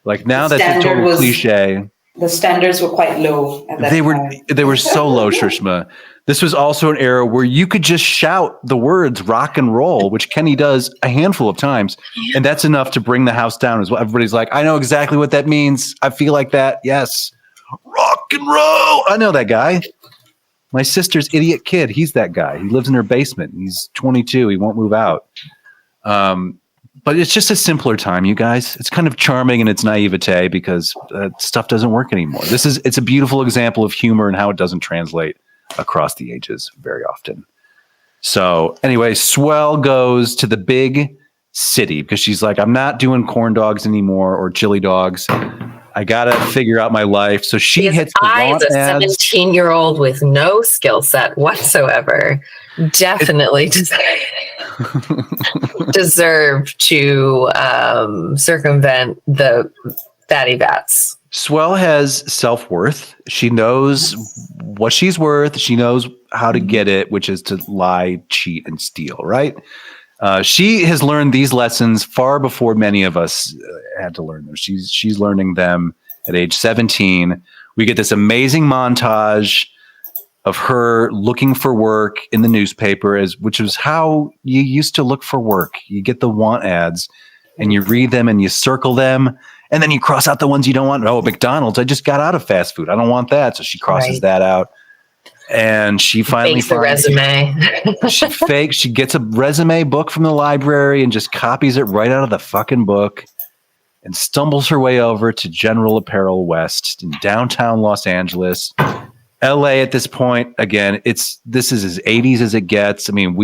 Like now that's a total cliche. The standards were quite low. They were so low, Shrishma. This was also an era where you could just shout the words "rock and roll," which Kenny does a handful of times, and that's enough to bring the house down as well. Everybody's like, "I know exactly what that means. I feel like that." Yes. Rock and roll. I know that guy. My sister's idiot kid. He's that guy. He lives in her basement. He's 22. He won't move out. But it's just a simpler time, you guys. It's kind of charming in its naivete because stuff doesn't work anymore. It's a beautiful example of humor and how it doesn't translate across the ages very often. So anyway, Swell goes to the big city because she's like, I'm not doing corn dogs anymore or chili dogs. I gotta figure out my life. So she hits the want ads. A 17-year-old with no skill set whatsoever definitely deserve to circumvent the fatty vats. Swell has self-worth. She knows what she's worth. She knows how to get it, which is to lie, cheat, and steal, right? She has learned these lessons far before many of us had to learn them. She's learning them at age 17. We get this amazing montage of her looking for work in the newspaper, which is how you used to look for work. You get the want ads and you read them and you circle them and then you cross out the ones you don't want. Oh, McDonald's, I just got out of fast food. I don't want that. So she crosses that out. And she finally finds the resume. She gets a resume book from the library and just copies it right out of the fucking book and stumbles her way over to General Apparel West in downtown Los Angeles. LA at this point, again, this is as 80s as it gets. I mean,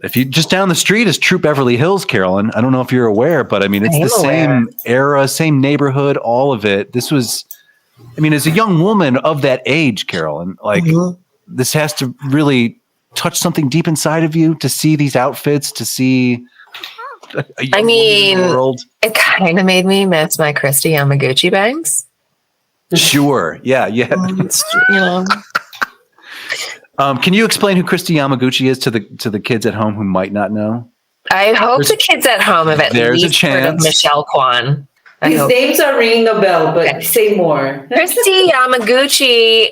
if you just down the street is Troop Beverly Hills, Carolyn. I don't know if you're aware, but I mean, it's the same era, same neighborhood, all of it. This was, I mean, as a young woman of that age, Carolyn, like this has to really touch something deep inside of you to see these outfits, to see a young world. It kind of made me miss my Christy Yamaguchi bangs. Sure. Yeah. Can you explain who Christy Yamaguchi is to the kids at home who might not know? I hope the kids at home have at least heard of Michelle Kwan. These names are ringing the bell, but say more. Christy Yamaguchi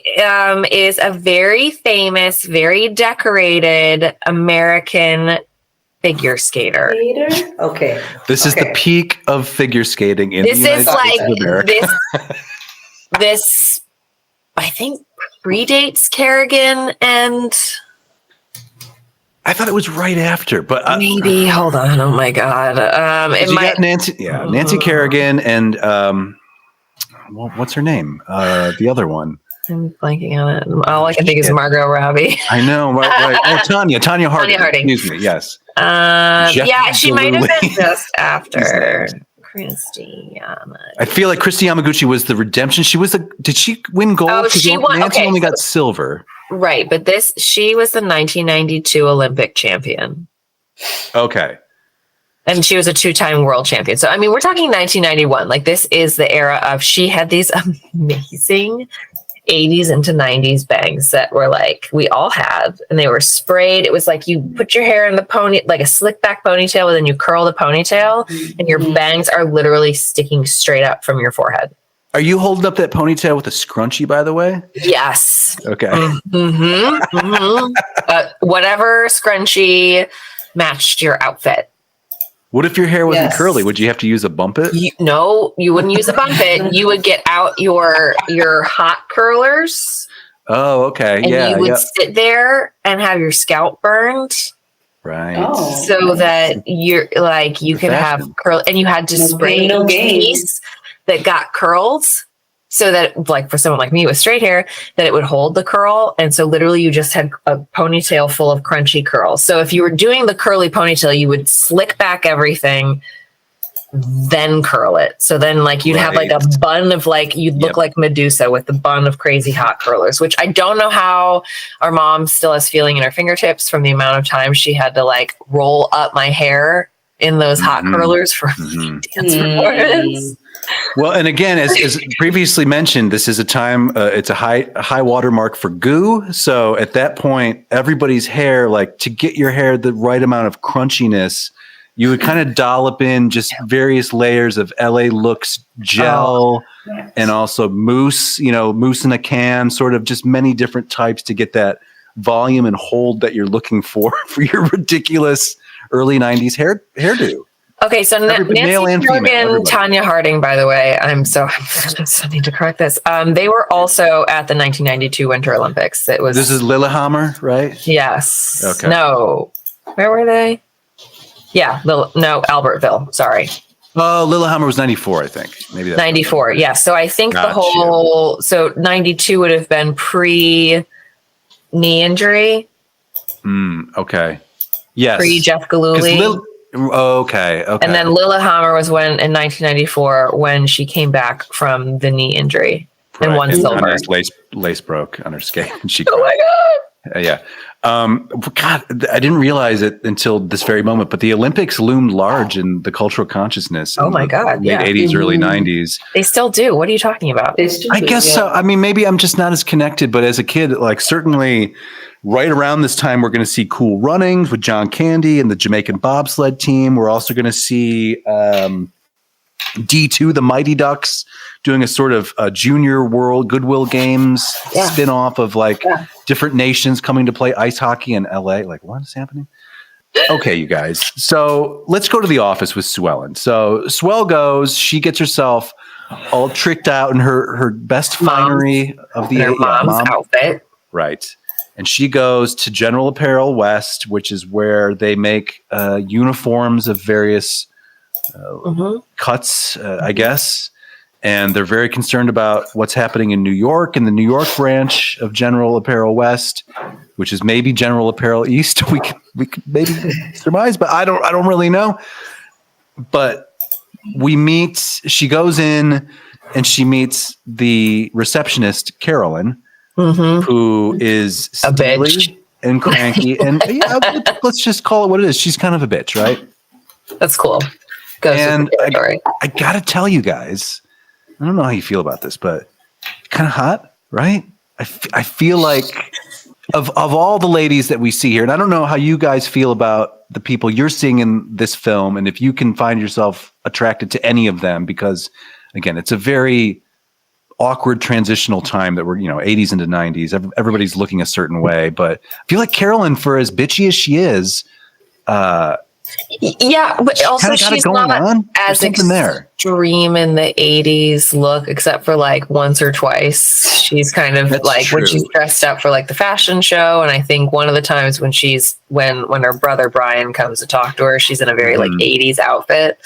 is a very famous, very decorated American figure skater. Okay. This is the peak of figure skating in the United States of America. This, I think, predates Kerrigan and... I thought it was right after, but... maybe, hold on, oh my God. Nancy Kerrigan and... what's her name? The other one. I'm blanking on it. All I can think is Margot Robbie. I know, right? Oh, Tanya Harding. Excuse me. Yes. She might have been just after Christina. I feel like Christy Yamaguchi was the redemption. Did she win gold? Oh, she won. Nancy only got silver. Right, but she was the 1992 Olympic champion. Okay. And she was a 2-time world champion. So, I mean, we're talking 1991. Like, this is the era of, she had these amazing 80s into 90s bangs that were like, we all had, and they were sprayed. It was like you put your hair in the like a slick back ponytail, and then you curl the ponytail, and your bangs are literally sticking straight up from your forehead. Are you holding up that ponytail with a scrunchie, by the way? Yes. Okay. Whatever scrunchie matched your outfit. What if your hair wasn't curly? Would you have to use a bump it? No, you wouldn't use a bump it. You would get out your hot curlers. Oh, okay. And you would sit there and have your scalp burned. Right. So that you're like, you could have curl, and you had to spray a piece that got curled. So that, like, for someone like me with straight hair, that it would hold the curl. And so literally you just had a ponytail full of crunchy curls. So if you were doing the curly ponytail, you would slick back everything, then curl it. So then, like, you'd have like a bun of, like, you'd look like Medusa with the bun of crazy hot curlers, which I don't know how our mom still has feeling in her fingertips from the amount of time she had to, like, roll up my hair in those hot curlers for dance performance. Well, and again, as previously mentioned, this is a time, it's a high watermark for goo. So at that point, everybody's hair, like, to get your hair the right amount of crunchiness, you would kind of dollop in just various layers of LA Looks gel and also mousse, mousse in a can, sort of just many different types to get that volume and hold that you're looking for your ridiculous early 90s hairdo. Okay, so Nancy Kerrigan, Tanya Harding, by the way, I need to correct this. They were also at the 1992 Winter Olympics. This is Lillehammer, right? Yes. Okay. No. Where were they? Yeah. Albertville. Sorry. Oh, Lillehammer was 94, I think. Maybe that's 94. Yeah. So I think so 92 would have been pre-knee injury. Okay. Yes. Pre-Jeff Gillooly. Okay. And then Lillehammer was in 1994 when she came back from the knee injury and won silver. Lace broke on her skate. And oh my God. Yeah. God, I didn't realize it until this very moment, but the Olympics loomed large in the cultural consciousness. Oh my God. Late 80s, early 90s. They still do. What are you talking about? I guess so. I mean, maybe I'm just not as connected, but as a kid, like, certainly right around this time, we're going to see Cool Runnings with John Candy and the Jamaican bobsled team. We're also going to see D2, the Mighty Ducks, doing a sort of junior world Goodwill Games spin-off of different nations coming to play ice hockey in LA. Like, what is happening? Okay, you guys. So let's go to the office with Sue Ellen. So Swell goes, she gets herself all tricked out in her best finery of the mom's outfit. Right. And she goes to General Apparel West, which is where they make uniforms of various cuts, I guess. And they're very concerned about what's happening in New York and the New York branch of General Apparel West, which is maybe General Apparel East. We could maybe surmise, but I don't really know. But she goes in and she meets the receptionist, Carolyn, who is a bitch and cranky. And let's just call it what it is. She's kind of a bitch, right? That's cool. And I got to tell you guys, I don't know how you feel about this, but kind of hot, right? I feel like of all the ladies that we see here, and I don't know how you guys feel about the people you're seeing in this film, and if you can find yourself attracted to any of them, because again, it's a very awkward transitional time that we're, 80s into 90s. Everybody's looking a certain way, but I feel like Carolyn, for as bitchy as she is, but also she's not as extreme extreme in the 80s look, except for like once or twice. She's kind of That's like true. when she's dressed up for like the fashion show. And I think one of the times when when her brother Brian comes to talk to her, she's in a very like 80s outfit.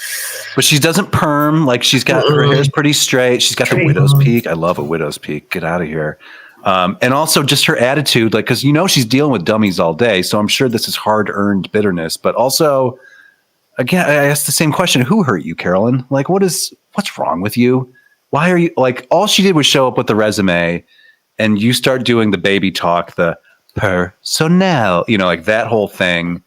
But she doesn't perm. Like she's got her hair's pretty straight. She's got the widow's peak. I love a widow's peak. Get out of here. And also just her attitude, like, because she's dealing with dummies all day. So I'm sure this is hard-earned bitterness. But also, again, I asked the same question. Who hurt you, Carolyn? Like, what's wrong with you? Why are you, like, all she did was show up with the resume and you start doing the baby talk, the personnel, like that whole thing.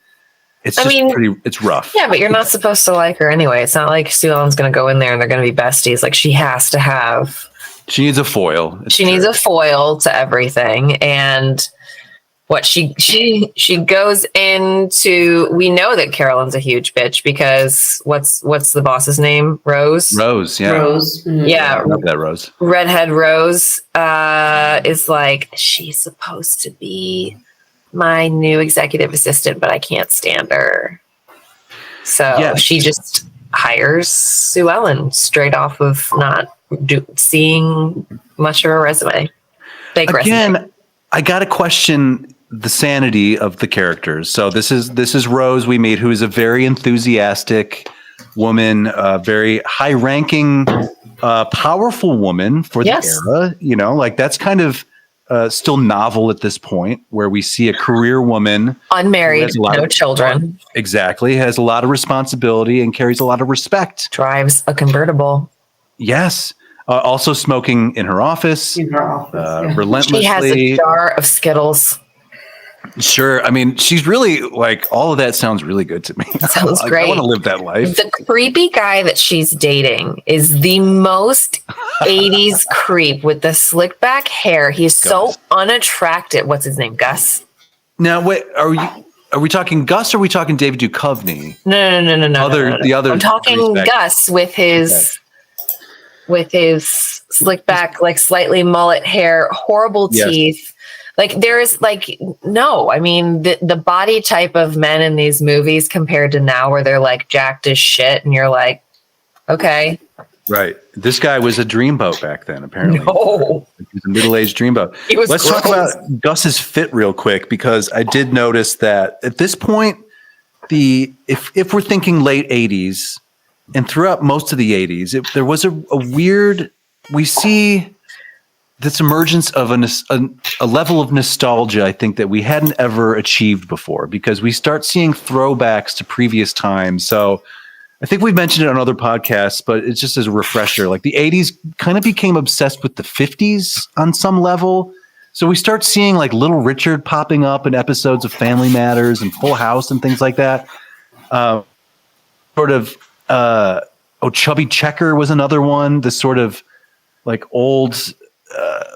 It's it's rough. Yeah, but you're not supposed to like her anyway. It's not like Sue Ellen's going to go in there and they're going to be besties. Like, she has to have... She needs a foil. She needs a foil to everything. And what she goes into, we know that Carolyn's a huge bitch because what's the boss's name? Rose? Rose, yeah. Rose. Mm-hmm. Yeah. I love that Rose. Redhead Rose is like, she's supposed to be my new executive assistant, but I can't stand her. So she just hires Sue Ellen straight off of not seeing much of her resume. Again, I got to question the sanity of the characters. So this is Rose we meet, who is a very enthusiastic woman, very high-ranking, powerful woman for the era. Like that's kind of still novel at this point, where we see a career woman, unmarried, no children, exactly, has a lot of responsibility and carries a lot of respect. Drives a convertible. Yes. Also smoking in her office. Relentlessly. She has a jar of Skittles. Sure. I mean, she's really like, all of that sounds really good to me. Sounds great. I want to live that life. The creepy guy that she's dating is the most 80s creep with the slick back hair. He's so unattractive. What's his name? Gus? Now, wait, are we talking Gus or are we talking David Duchovny? No. The other. I'm talking Gus with his... with his slick back, like slightly mullet hair, horrible teeth. Like there's like, no, I mean, the body type of men in these movies compared to now where they're like jacked as shit. And you're like, okay. Right. This guy was a dreamboat back then, apparently. No. He was a middle-aged dreamboat. Let's talk about Gus's fit real quick, because I did notice that at this point, if we're thinking late 80s, and throughout most of the 80s, there was a weird, we see this emergence of a level of nostalgia, I think, that we hadn't ever achieved before, because we start seeing throwbacks to previous times. So I think we've mentioned it on other podcasts, but it's just as a refresher. Like the 80s kind of became obsessed with the 50s on some level. So we start seeing like Little Richard popping up in episodes of Family Matters and Full House and things like that. Chubby Checker was another one. This sort of like old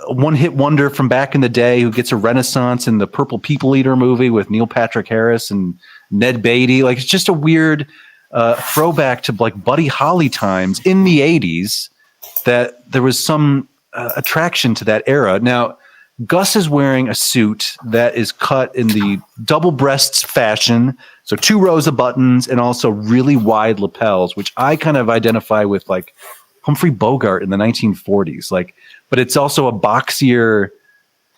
one-hit wonder from back in the day who gets a renaissance in the Purple People Eater movie with Neil Patrick Harris and Ned Beatty. Like it's just a weird throwback to like Buddy Holly times in the 80s, that there was some attraction to that era. Now, Gus is wearing a suit that is cut in the double breasts fashion. So 2 rows of buttons and also really wide lapels, which I kind of identify with like Humphrey Bogart in the 1940s. Like, but it's also a boxier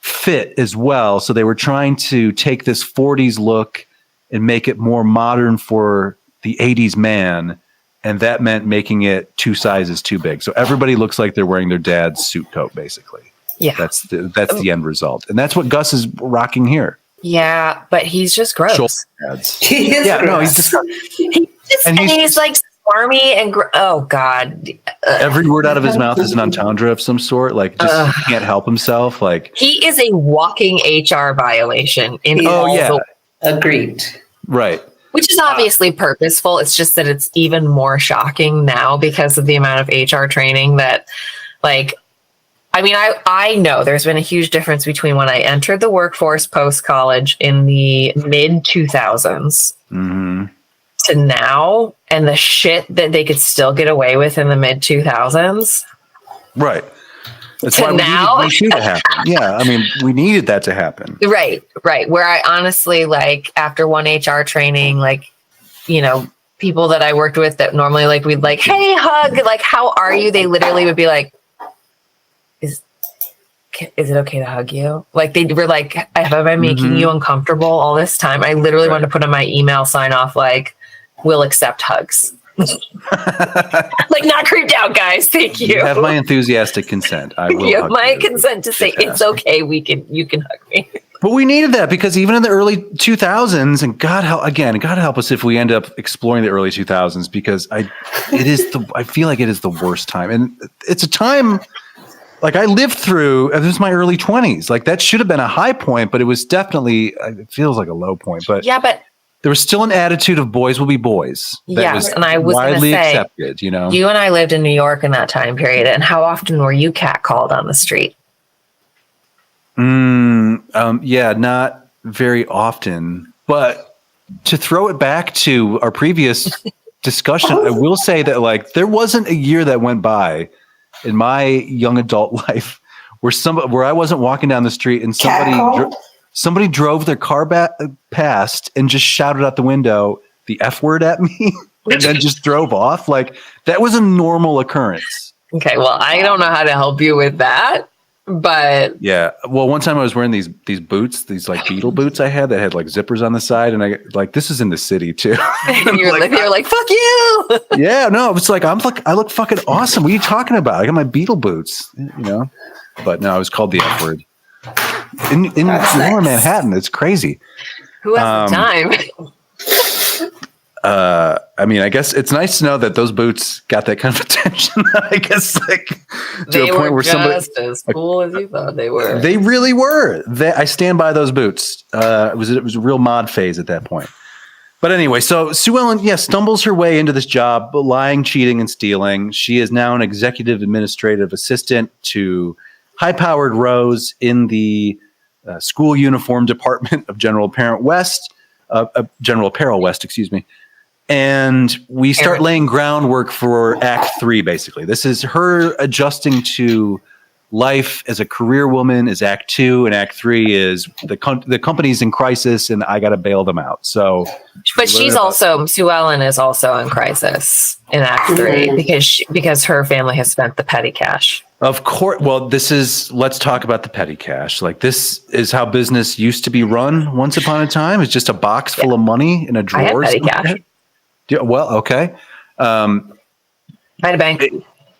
fit as well. So they were trying to take this 40s look and make it more modern for the 80s man. And that meant making it 2 sizes too big. So everybody looks like they're wearing their dad's suit coat, basically. Yeah. That's the end result. And that's what Gus is rocking here. Yeah, but he's just gross. He is gross. No, he's just and he's like smarmy and oh god. Every word out of his mouth is an entendre of some sort. Like just he can't help himself. Like he is a walking HR violation in agreed. Right. Which is obviously purposeful. It's just that it's even more shocking now because of the amount of HR training that like I mean, I know there's been a huge difference between when I entered the workforce post-college in the mid-2000s to now, and the shit that they could still get away with in the mid-2000s. Right. That's why we needed Me Too to happen. Yeah, I mean, we needed that to happen. Right. Where I honestly, like, after one HR training, like, you know, people that I worked with that normally like we'd like, hey, hug, like, how are you? They literally would be like, is it okay to hug you? Like they were like, have I making you uncomfortable all this time? I literally wanted to put on my email sign off like, we'll accept hugs. Like, not creeped out, guys. Thank you. You have my enthusiastic consent. I will. You have my consent to say it's okay. You can hug me. But we needed that because even in the early 2000s, and God help us if we end up exploring the early 2000s, because I feel like it is the worst time, and it's a time like I lived through. This was my early 20s. Like that should have been a high point, but it was definitely. It feels like a low point. But yeah, but. There was still an attitude of boys will be boys. Yes, and I was widely accepted. You know, you and I lived in New York in that time period, and how often were you catcalled on the street? Yeah, not very often. But to throw it back to our previous discussion, I will say that like there wasn't a year that went by in my young adult life where I wasn't walking down the street and somebody drove their car past and just shouted out the window the F word at me and then just drove off. Like that was a normal occurrence. Okay. Well, I don't know how to help you with that, but yeah. Well, one time I was wearing these boots, these like Beetle boots I had that had like zippers on the side. And I like, this is in the city too. You're like, fuck you. Yeah, no, it's like, I look fucking awesome. What are you talking about? I got my Beetle boots, you know, but no, I was called the F word. In lower Manhattan, it's crazy. Who has the time? I mean, I guess it's nice to know that those boots got that kind of attention. I guess like to a point where somebody as cool as you thought they were. They really were. I stand by those boots. It was a real mod phase at that point. But anyway, so Sue Ellen, stumbles her way into this job, lying, cheating, and stealing. She is now an executive administrative assistant to high-powered Rose in the school uniform department of General Apparel West, excuse me. And we start laying groundwork for Act 3, basically. This is her adjusting to life as a career woman is Act 2, and Act 3 is the company's in crisis, and I got to bail them out. So, but Sue Ellen is also in crisis in Act 3 because her family has spent the petty cash. Of course. Well, let's talk about the petty cash. Like this is how business used to be run once upon a time. It's just a box full of money in a drawer. I had petty cash. Yeah, well, okay. I had a bank.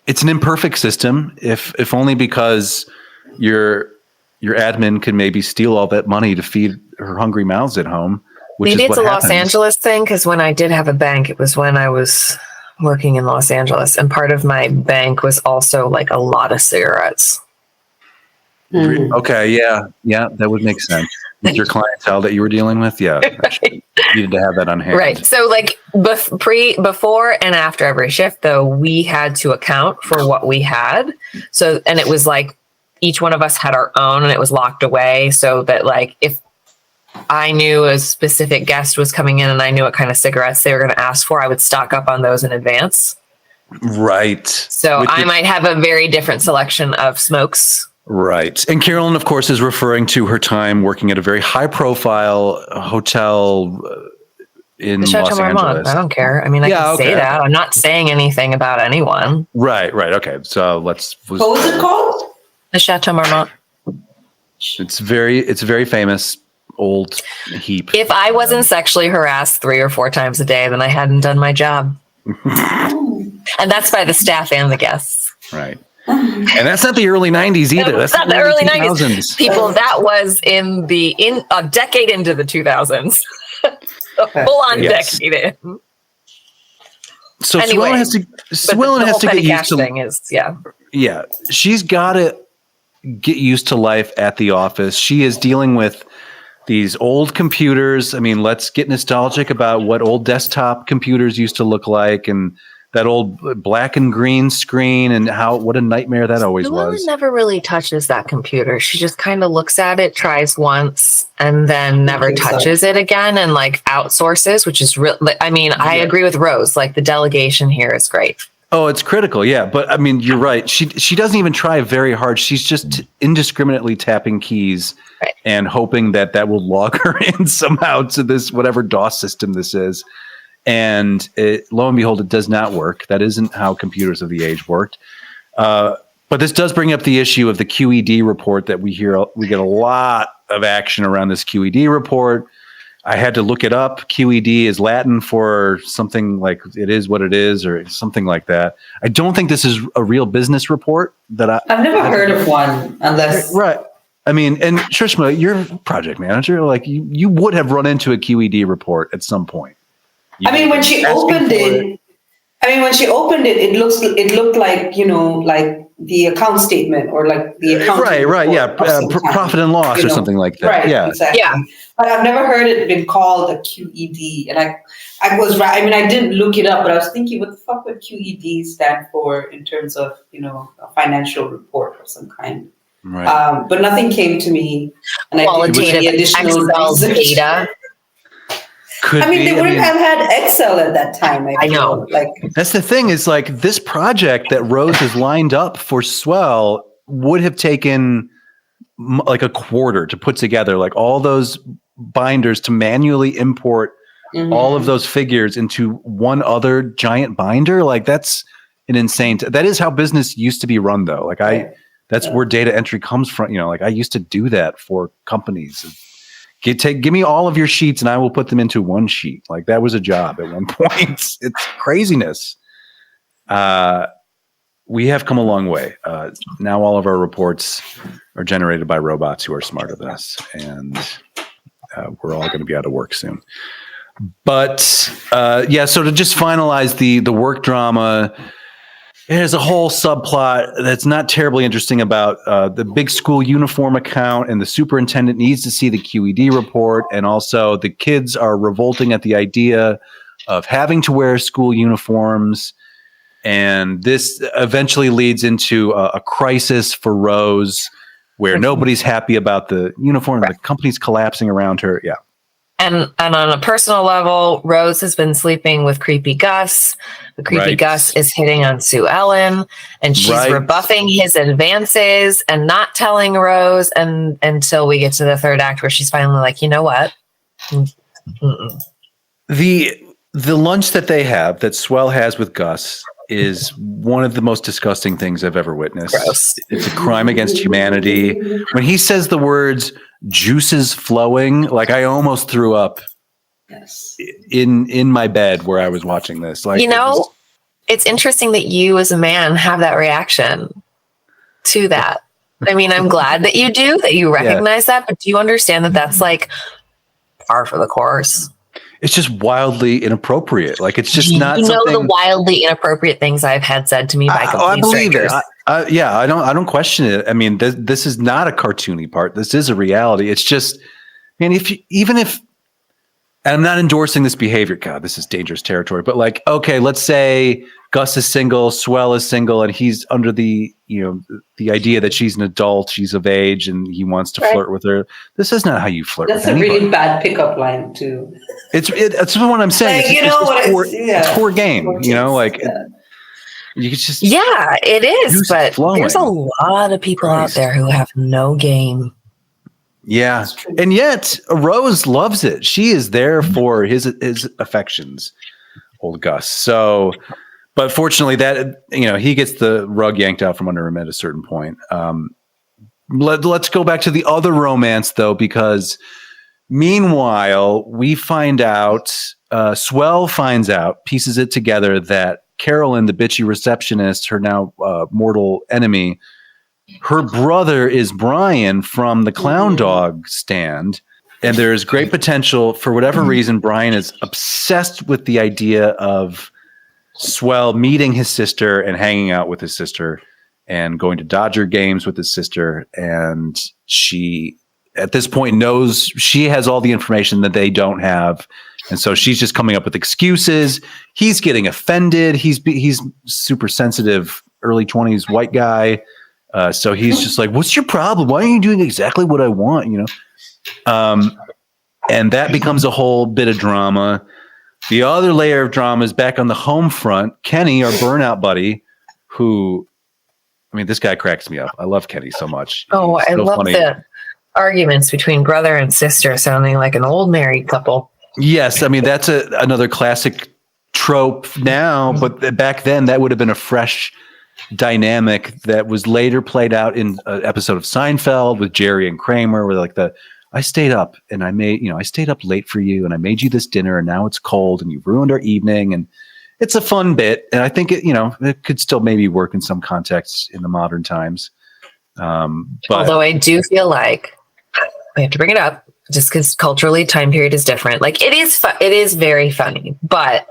It's an imperfect system, if only because your admin could maybe steal all that money to feed her hungry mouths at home. Maybe it's a Los Angeles thing, because when I did have a bank, it was when I was working in Los Angeles, and part of my bank was also like a lot of cigarettes. Okay, yeah, that would make sense. With your clientele that you were dealing with, you needed to have that on hand. Right. So like before and after every shift, though, we had to account for what we had. So, and it was like each one of us had our own, and it was locked away so that like if I knew a specific guest was coming in and I knew what kind of cigarettes they were going to ask for, I would stock up on those in advance. Right. So I might have a very different selection of smokes. Right. And Carolyn, of course, is referring to her time working at a very high-profile hotel in Los Angeles. I don't care. I mean, I can say that. I'm not saying anything about anyone. Right. Okay. So what was it called? The Chateau Marmont. It's very famous old heap. If I wasn't sexually harassed 3 or 4 times a day, then I hadn't done my job. And that's by the staff and the guests. Right. And that's not the early 90s either. That's not the early 90s. People, that was in a decade into the 2000s. Full on decade in. So anyway, Sue Ellen has to get used to Yeah. She's got to get used to life at the office. She is dealing with these old computers. I mean, let's get nostalgic about what old desktop computers used to look like, and that old black and green screen, and what a nightmare that always was. Joanna never really touches that computer. She just kind of looks at it, tries once, and then never touches it again, and like outsources, which is real. I mean, I agree with Rose. Like the delegation here is great. Oh, it's critical. Yeah. But I mean, you're right. She doesn't even try very hard. She's just indiscriminately tapping keys and hoping that will log her in somehow to this, whatever DOS system this is. And lo and behold, it does not work. That isn't how computers of the age worked. But this does bring up the issue of the QED report that we hear. We get a lot of action around this QED report. I had to look it up. QED is Latin for something like it is what it is, or something like that. I don't think this is a real business report that I've never heard of one unless. Right. I mean, and Shrishma, you're project manager. Like you would have run into a QED report at some point. When she opened it, it looked like, like the account statement or like the account. Right. Yeah. Profit and loss or something like that. Right. Yeah. Exactly. Yeah. But I've never heard it been called a QED. And I was right. I didn't look it up, but I was thinking, what the fuck would QED stand for in terms of, a financial report of some kind? Right. But nothing came to me. And qualitative Excel data. They wouldn't have had Excel at that time. I know. That's the thing is like this project that Rose has lined up for Swell would have taken like a quarter to put together, like all those binders to manually import all of those figures into one other giant binder. Like that's an insane. That is how business used to be run, though. Like that's where data entry comes from. Like I used to do that for companies. Give me all of your sheets and I will put them into one sheet. Like that was a job at one point. It's craziness. We have come a long way. Now all of our reports are generated by robots who are smarter than us. And we're all going to be out of work soon. But so to just finalize the work drama, there's a whole subplot that's not terribly interesting about the big school uniform account, and the superintendent needs to see the QED report. And also the kids are revolting at the idea of having to wear school uniforms. And this eventually leads into a crisis for Rose where nobody's happy about the uniform. Right. The company's collapsing around her. Yeah. And on a personal level, Rose has been sleeping with creepy Gus. The creepy Gus is hitting on Sue Ellen, and she's rebuffing his advances and not telling Rose until we get to the third act where she's finally like, you know what? Mm-mm. The lunch that they have, that Swell has with Gus, is one of the most disgusting things I've ever witnessed. Gross. It's a crime against humanity. When he says the words "juices flowing," like I almost threw up. Yes. In my bed where I was watching this. Like it's interesting that you as a man have that reaction to that. I'm glad that you do, that you recognize that, but do you understand that that's like par for the course? It's just wildly inappropriate. Like it's just not something. The wildly inappropriate things I've had said to me by complete strangers. I don't question it. This is not a cartoony part. This is a reality. It's just, man, if and I'm not endorsing this behavior. God, this is dangerous territory. But like, okay, let's say Gus is single, Swell is single, and he's under the idea that she's an adult, she's of age, and he wants to flirt with her. This is not how you flirt. That's with anybody. Really bad pickup line too. It's what I'm saying. It's poor game. You could just it is. But there's a lot of people out there who have no game. Yeah, and yet Rose loves it. She is there for his affections, old Gus. So, but fortunately, that he gets the rug yanked out from under him at a certain point. Let's go back to the other romance though, because meanwhile we find out, Swell finds out, pieces it together that Carolyn, the bitchy receptionist, her now mortal enemy, her brother is Brian from the Clown Dog stand. And there's great potential. For whatever reason, Brian is obsessed with the idea of Swell meeting his sister and hanging out with his sister and going to Dodger games with his sister. And she, at this point, knows she has all the information that they don't have. And so she's just coming up with excuses. He's getting offended. He's super sensitive, early 20s white guy. So he's just like, what's your problem? Why are you doing exactly what I want? And that becomes a whole bit of drama. The other layer of drama is back on the home front. Kenny, our burnout buddy, who, this guy cracks me up. I love Kenny so much. Oh, I love the arguments between brother and sister sounding like an old married couple. Yes. That's another classic trope now, but back then that would have been a fresh dynamic that was later played out in an episode of Seinfeld with Jerry and Kramer, where like I stayed up and I stayed up late for you and I made you this dinner and now it's cold and you've ruined our evening. And it's a fun bit. And I think it could still maybe work in some contexts in the modern times. But although I do feel like we have to bring it up just because culturally time period is different. Like it is very funny, but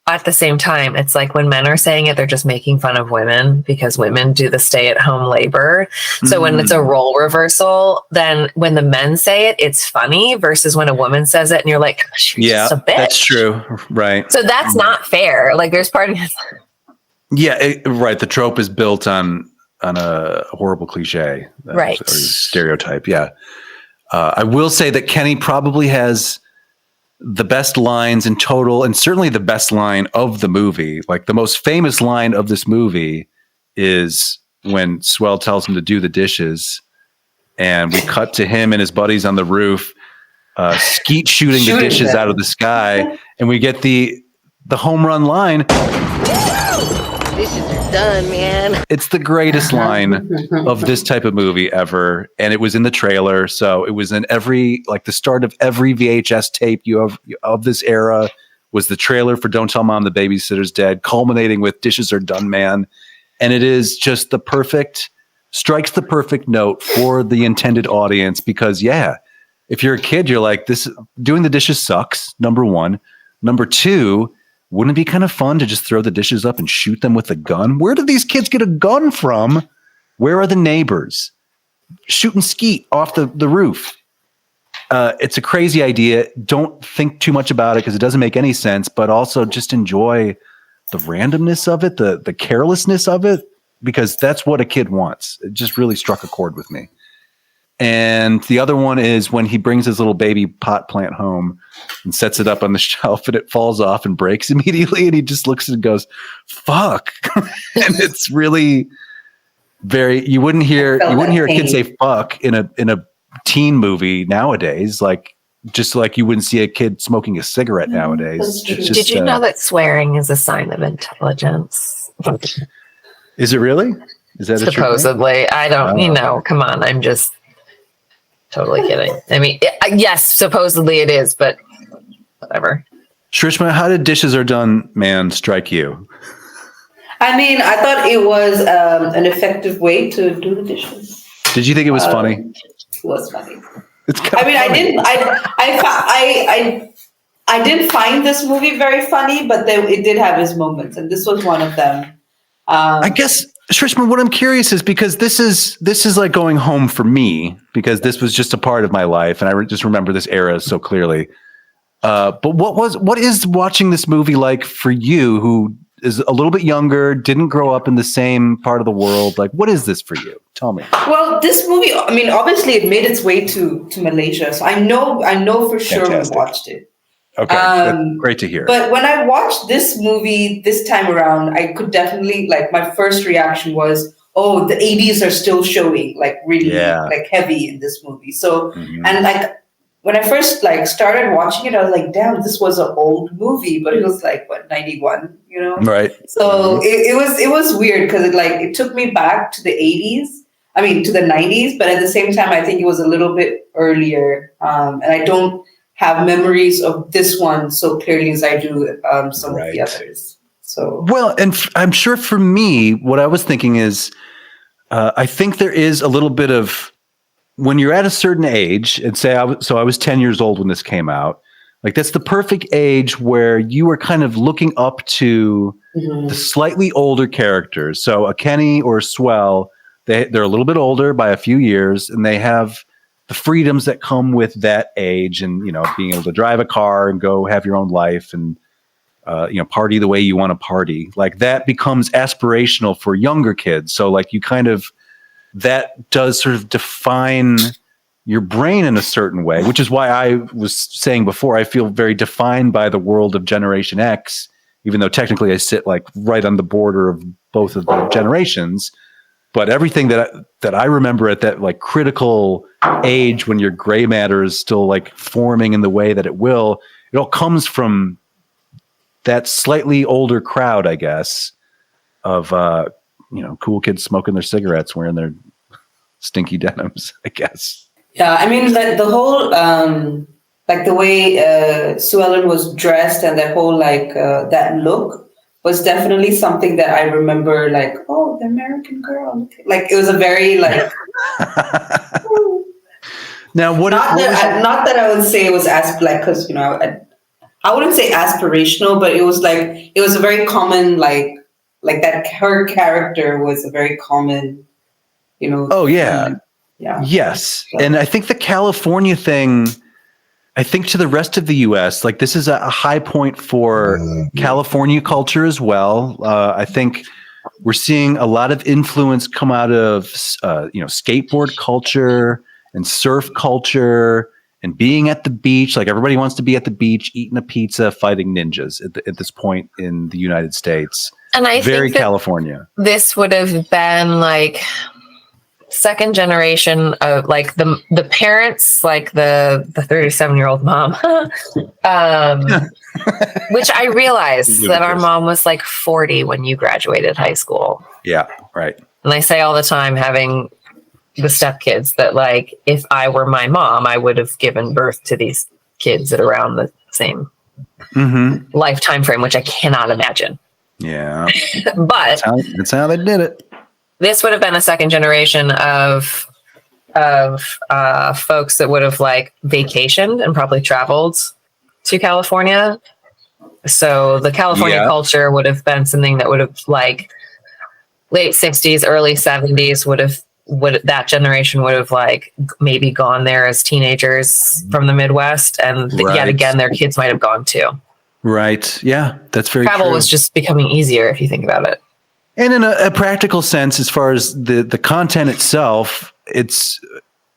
at the same time, it's like when men are saying it, they're just making fun of women because women do the stay-at-home labor. So when it's a role reversal, then when the men say it, it's funny versus when a woman says it and you're like, gosh, you're just a bitch. That's true. Right. So that's not fair. Like there's part of it. Yeah, right. The trope is built on a horrible cliche. Right. Or stereotype. Yeah. I will say that Kenny probably has the best lines in total, and certainly the best line of the movie. Like the most famous line of this movie is when Swell tells him to do the dishes, and we cut to him and his buddies on the roof, skeet shooting the dishes out of the sky, and we get the home run line. Dishes are done, man. It's the greatest line of this type of movie ever, and it was in the trailer, so it was in the start of every VHS tape of this era was the trailer for Don't Tell Mom the Babysitter's Dead, culminating with Dishes Are Done, Man. And it is just strikes the perfect note for the intended audience because, if you're a kid, you're like, this doing the dishes sucks, number one. Number two, wouldn't it be kind of fun to just throw the dishes up and shoot them with a gun? Where did these kids get a gun from? Where are the neighbors? Shooting skeet off the roof. It's a crazy idea. Don't think too much about it because it doesn't make any sense, but also just enjoy the randomness of it, the carelessness of it, because that's what a kid wants. It just really struck a chord with me. And the other one is when he brings his little baby pot plant home and sets it up on the shelf and it falls off and breaks immediately. And he just looks and goes, fuck. And it's really you wouldn't hear a kid say fuck in a teen movie nowadays. Just like you wouldn't see a kid smoking a cigarette nowadays. Did you know that swearing is a sign of intelligence? Is it really? Is that supposedly? I don't, come on. I'm just totally kidding. I mean, yes, supposedly it is, but whatever. Shrishma, how did Dishes Are Done, Man strike you? I mean, I thought it was an effective way to do the dishes. Did you think it was funny? It was funny. It's kind of funny. I didn't find this movie very funny, but it did have its moments, and this was one of them. I guess, Shrishma, what I'm curious is because this is like going home for me because this was just a part of my life, and I just remember this era so clearly. But what is watching this movie like for you, who is a little bit younger, didn't grow up in the same part of the world? Like, what is this for you? Tell me. Well, this movie, I mean, obviously it made its way to Malaysia, so I know for sure we watched it. Okay, that's great to hear. But when I watched this movie this time around, I could definitely, my first reaction was, oh, the 80s are still showing, really, heavy in this movie. So, and when I first, started watching it, I was like, damn, this was an old movie, but it was 91, Right. So it was weird because it took me back to the 80s. I mean, to the 90s, but at the same time, I think it was a little bit earlier. And I don't have memories of this one so clearly as I do some of the others. So well, and I'm sure for me, what I was thinking is, I think there is a little bit of when you're at a certain age, and say I was 10 years old when this came out. That's the perfect age where you are kind of looking up to the slightly older characters. So a Kenny or a Swell, they're a little bit older by a few years, and they have the freedoms that come with that age, and being able to drive a car and go have your own life and party the way you want to party. That becomes aspirational for younger kids. So you kind of, that does sort of define your brain in a certain way, which is why I was saying before, I feel very defined by the world of Generation X, even though technically I sit right on the border of both of the generations. But everything that I remember at that critical age when your gray matter is still forming in the way that it will, it all comes from that slightly older crowd, I guess, of cool kids smoking their cigarettes, wearing their stinky denims, I guess. Yeah, I mean, the whole like the way Sue Ellen was dressed and that whole that look was definitely something that I remember. Like, oh, the American girl. Like, it was a very like. Now, not that I would say it was because I wouldn't say aspirational, but it was a very common like that. Her character was a very common, Oh yeah, yeah. Yes, so. And I think the California thing. I think to the rest of the U.S., like this is a high point for California culture as well. I think we're seeing a lot of influence come out of skateboard culture and surf culture and being at the beach. Like everybody wants to be at the beach, eating a pizza, fighting ninjas at this point in the United States. And I very think California. This would have been like second generation of like the parents, like the 37-year-old mom, which I realized that our mom was like 40 when you graduated high school. Yeah, right. And I say all the time, having the stepkids, that like if I were my mom, I would have given birth to these kids at around the same lifetime frame, which I cannot imagine. Yeah, but that's how they did it. This would have been a second generation of folks that would have like vacationed and probably traveled to California. So the California culture would have been something that would have like late 60s, early 70s that generation would have like maybe gone there as teenagers from the Midwest, and yet again their kids might have gone too. Right. Yeah, that's very Travel true. was just becoming easier if you think about it. And in a practical sense, as far as the content itself,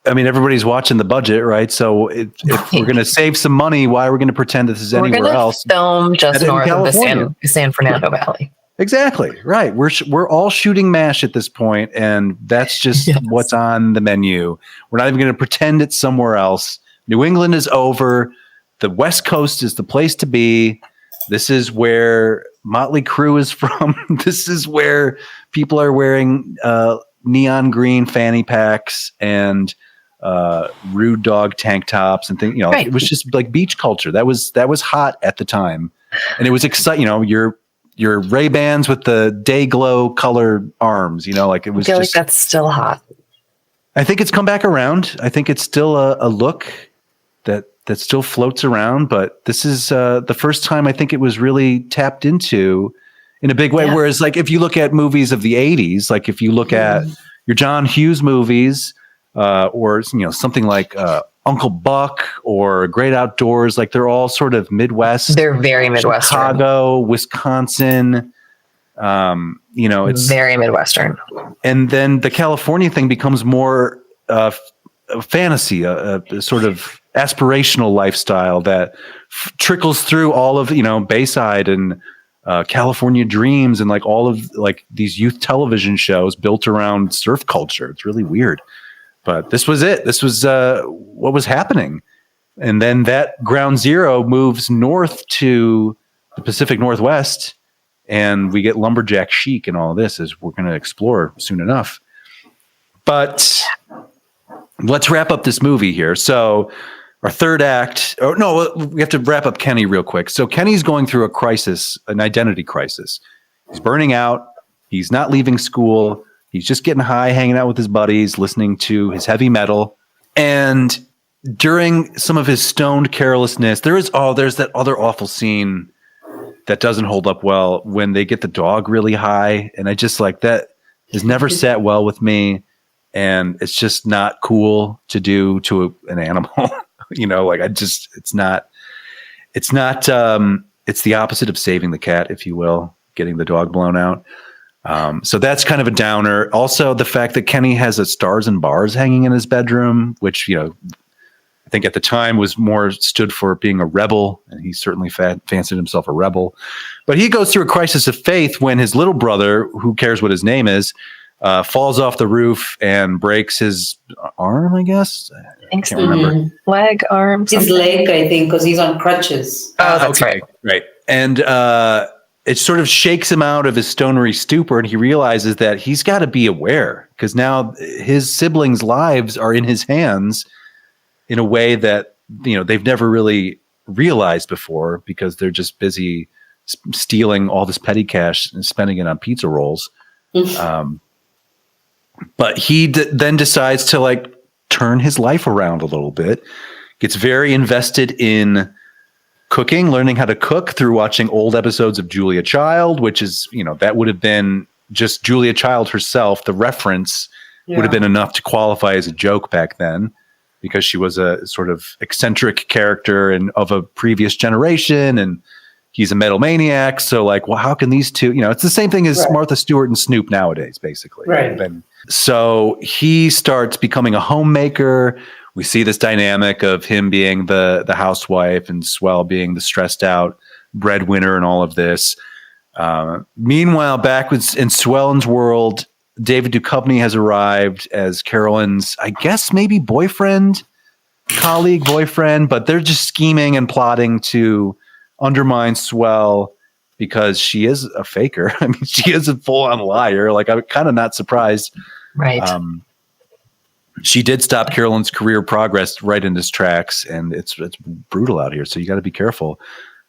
everybody's watching the budget, right? So if we're going to save some money, why are we going to pretend this is anywhere else? Film just north of the San Fernando Valley. Exactly. Right. We're all shooting MASH at this point, and that's just what's on the menu. We're not even going to pretend it's somewhere else. New England is over. The West Coast is the place to be. This is where Motley Crue is from. This is where people are wearing neon green fanny packs and rude dog tank tops and things. Right. It was just like beach culture. That was hot at the time, and it was exciting. Your Ray-Bans with the day glow color arms. Like it was. I feel like that's still hot. I think it's come back around. I think it's still a look that still floats around, but this is the first time I think it was really tapped into in a big way. Yeah. Whereas like, if you look at movies of the 80s, like if you look at your John Hughes movies or, something like Uncle Buck or Great Outdoors, like they're all sort of Midwest. They're very Midwestern. Chicago, Wisconsin, it's very Midwestern. And then the California thing becomes more a fantasy, a sort of aspirational lifestyle that trickles through all of Bayside and California Dreams and like all of like these youth television shows built around surf culture. It's really weird, but this was it. This was what was happening, and then that ground zero moves north to the Pacific Northwest, and we get lumberjack chic and all of this, as we're going to explore soon enough. But let's wrap up this movie here. So our third act, we have to wrap up Kenny real quick. So Kenny's going through a crisis, an identity crisis. He's burning out. He's not leaving school. He's just getting high, hanging out with his buddies, listening to his heavy metal. And during some of his stoned carelessness, there's that other awful scene that doesn't hold up well when they get the dog really high. And I just like that has never sat well with me. And it's just not cool to do to an animal. It's the opposite of saving the cat, if you will, getting the dog blown out. So that's kind of a downer. Also, the fact that Kenny has a Stars and Bars hanging in his bedroom, which, I think at the time was more stood for being a rebel, and he certainly fancied himself a rebel. But he goes through a crisis of faith when his little brother, who cares what his name is, falls off the roof and breaks his arm, I guess. I can't remember. Leg, arm. His leg, I think, because he's on crutches. Oh, that's right. Right. And it sort of shakes him out of his stonery stupor, and he realizes that he's got to be aware because now his siblings' lives are in his hands in a way that, they've never really realized before because they're just busy stealing all this petty cash and spending it on pizza rolls. But he then decides to turn his life around a little bit, gets very invested in cooking, learning how to cook through watching old episodes of Julia Child, which is, that would have been just Julia Child herself. The reference would have been enough to qualify as a joke back then because she was a sort of eccentric character and of a previous generation. And he's a metal maniac. So how can these two, it's the same thing as Martha Stewart and Snoop nowadays, basically. Right. So he starts becoming a homemaker. We see this dynamic of him being the housewife and Swell being the stressed out breadwinner and all of this. Meanwhile, back in Swellen's world, David Duchovny has arrived as Carolyn's, I guess, maybe colleague boyfriend, but they're just scheming and plotting to undermine Swell because she is a faker. I mean, she is a full-on liar. I'm kind of not surprised. Right. She did stop Carolyn's career progress right in his tracks, and it's brutal out here. So you got to be careful.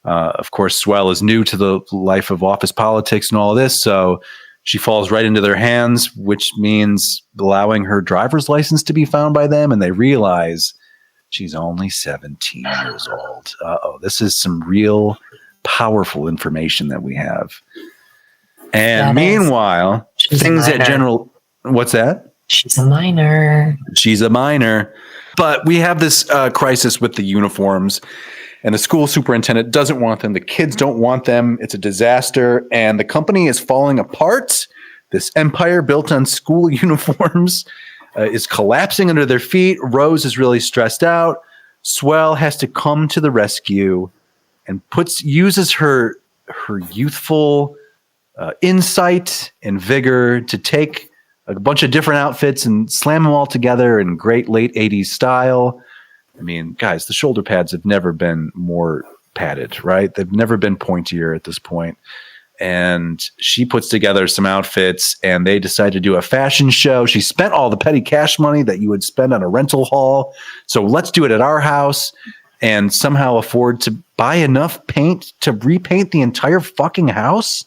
Of course, Swell is new to the life of office politics and all of this, so she falls right into their hands, which means allowing her driver's license to be found by them, and they realize she's only 17 years old. This is some real powerful information that we have. And meanwhile, things at General... What's that? She's a minor. But we have this crisis with the uniforms, and the school superintendent doesn't want them. The kids don't want them. It's a disaster, and the company is falling apart. This empire built on school uniforms is collapsing under their feet. Rose is really stressed out. Swell has to come to the rescue and uses her youthful insight and vigor to take a bunch of different outfits and slam them all together in great late 80s style. I mean, guys, the shoulder pads have never been more padded, right? They've never been pointier at this point. And she puts together some outfits, and they decide to do a fashion show. She spent all the petty cash money that you would spend on a rental hall. So let's do it at our house and somehow afford to buy enough paint to repaint the entire fucking house.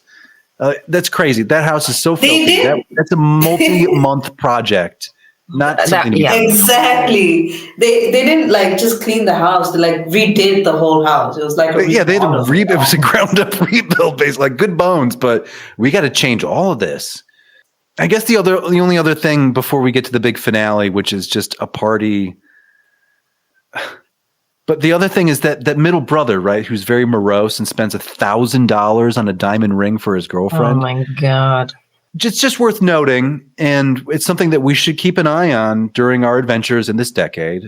That's crazy. That house is so filthy. That's a multi-month project. Not something exactly. They didn't just clean the house. They redid the whole house. It was they had it was a ground up rebuild, basically, good bones. But we got to change all of this. I guess the only other thing before we get to the big finale, which is just a party. But the other thing is that middle brother, right, who's very morose and spends $1,000 on a diamond ring for his girlfriend. Oh my God. Just worth noting, and it's something that we should keep an eye on during our adventures in this decade.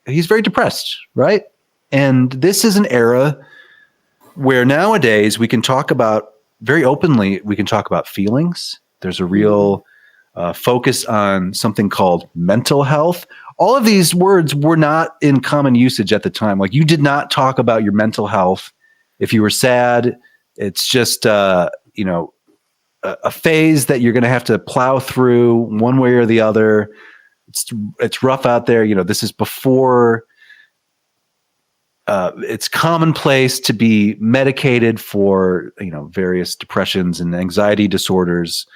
He's very depressed, right? And this is an era where nowadays we can talk about, very openly, we can talk about feelings. There's a real focus on something called mental health. All of these words were not in common usage at the time. You did not talk about your mental health. If you were sad, it's just, a phase that you're going to have to plow through one way or the other. It's rough out there. This is before it's commonplace to be medicated for, various depressions and anxiety disorders.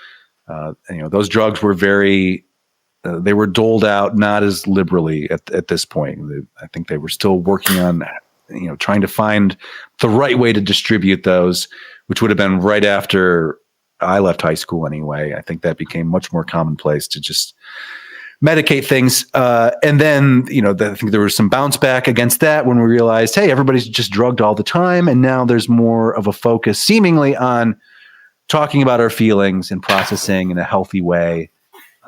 Those drugs were they were doled out not as liberally at this point. I think they were still working on, trying to find the right way to distribute those, which would have been right after I left high school anyway. I think that became much more commonplace to just medicate things. And then, I think there was some bounce back against that when we realized, hey, everybody's just drugged all the time. And now there's more of a focus seemingly on talking about our feelings and processing in a healthy way.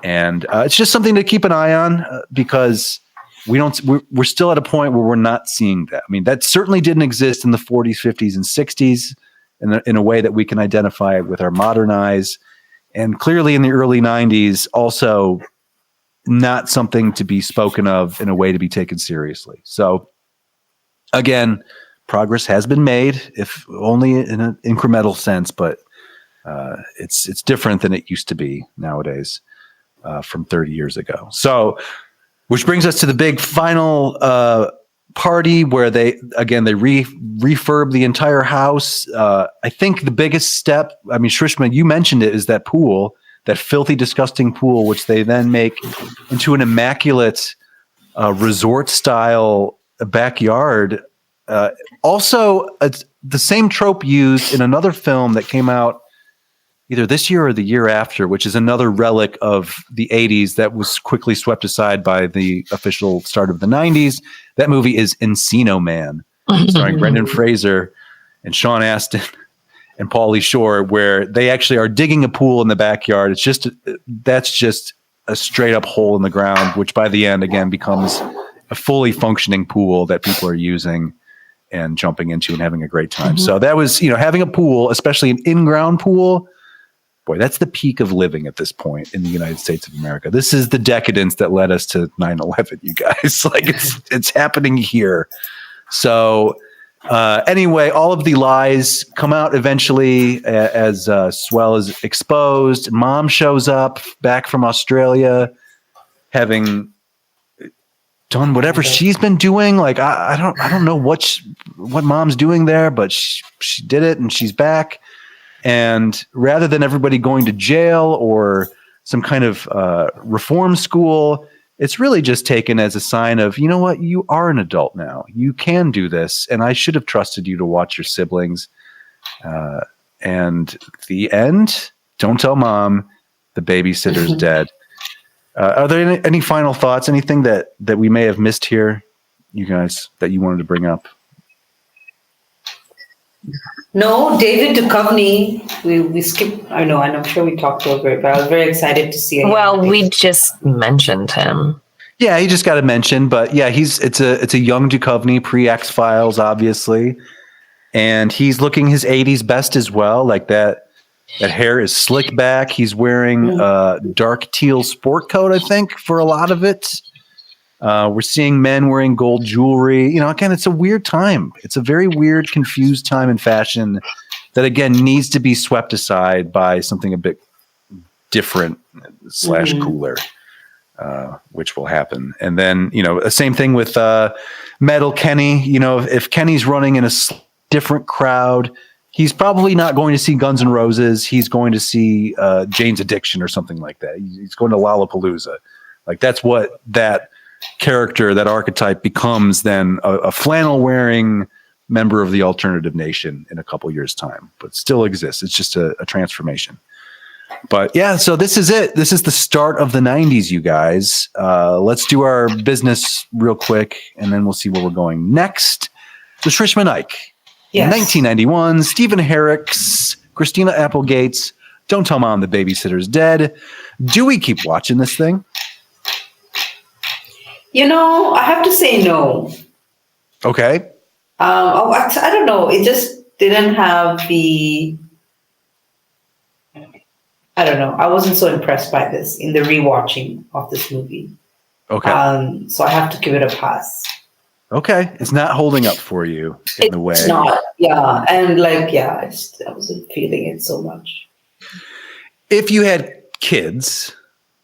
And it's just something to keep an eye on because we're still at a point where we're not seeing that. I mean, that certainly didn't exist in the 40s, 50s, and 60s. In a way that we can identify with our modern eyes. And clearly in the early 90s, also not something to be spoken of in a way to be taken seriously. So again, progress has been made, if only in an incremental sense, but it's different than it used to be nowadays from 30 years ago. So, which brings us to the big final party where they refurb the entire house. I think the biggest step, I mean, Shrishma, you mentioned it, is that pool, that filthy, disgusting pool, which they then make into an immaculate resort style backyard. Also, the same trope used in another film that came out either this year or the year after, which is another relic of the 80s that was quickly swept aside by the official start of the 90s. That movie is Encino Man, starring Brendan Fraser and Sean Astin and Pauly Shore, where they actually are digging a pool in the backyard. That's just a straight up hole in the ground, which by the end, again, becomes a fully functioning pool that people are using and jumping into and having a great time. So that was, having a pool, especially an in-ground pool, boy, that's the peak of living at this point in the United States of America. This is the decadence that led us to 9/11, you guys. Like it's happening here. So anyway, all of the lies come out eventually as Swell is exposed. Mom shows up back from Australia, having done whatever she's been doing. Like I don't know what Mom's doing there, but she did it and she's back. And rather than everybody going to jail or some kind of reform school, it's really just taken as a sign of, you know what, you are an adult now. You can do this. And I should have trusted you to watch your siblings. And the end, don't tell Mom, the babysitter's dead. Are there any final thoughts? Anything that we may have missed here, you guys, that you wanted to bring up? No, David Duchovny, we skipped. I know, and I'm sure we talked over it, but I was very excited to see it. Well, we just mentioned him. Yeah, he just got a mention, but yeah, it's a young Duchovny, pre-X-Files, obviously, and he's looking his 80s best as well. Like that hair is slicked back. He's wearing a dark teal sport coat, I think, for a lot of it. We're seeing men wearing gold jewelry. Again, it's a weird time. It's a very weird, confused time in fashion that, again, needs to be swept aside by something a bit different / cooler, which will happen. And then, the same thing with Metal Kenny. If Kenny's running in a different crowd, he's probably not going to see Guns N' Roses. He's going to see Jane's Addiction or something like that. He's going to Lollapalooza. Like, that's what that character, that archetype becomes then a flannel wearing member of the alternative nation in a couple years time, but still exists. It's just a transformation. But yeah, so this is it. This is the start of the 90s, you guys. Let's do our business real quick and then we'll see where we're going next. The Shrishma Naik. Yes. 1991, Stephen Herek's Christina Applegate's Don't Tell Mom the Babysitter's Dead. Do we keep watching this thing? I have to say no. Okay. I don't know. It just didn't have the... I don't know. I wasn't so impressed by this in the rewatching of this movie. Okay. So I have to give it a pass. Okay. It's not holding up for you in the way. It's not. Yeah. And I wasn't feeling it so much. If you had kids,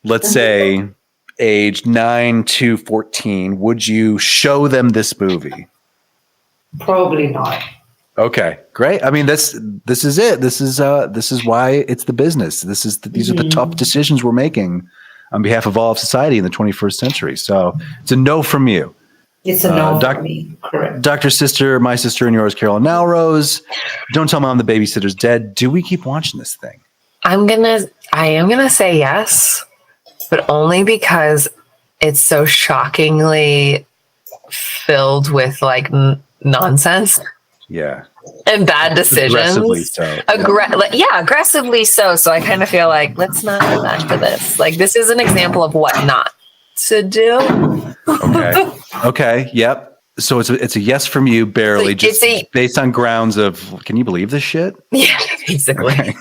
let's say... age 9 to 14, would you show them this movie? Probably not. Okay, great. I mean, this is it. This is why it's the business. These are the tough decisions we're making on behalf of all of society in the 21st century. So it's a no from you. It's a no from me. Correct. Dr. Sister, my sister and yours, Carolyn Naoroz. Don't Tell Mom the Babysitter's Dead. Do we keep watching this thing? I am gonna say yes. But only because it's so shockingly filled with nonsense. Yeah. And bad decisions. Aggressively so. Aggressively so. So I kind of feel like, let's not go back to this. Like, this is an example of what not to do. Okay. Yep. So it's a yes from you, barely, just based on grounds of, can you believe this shit? Yeah, basically. Okay.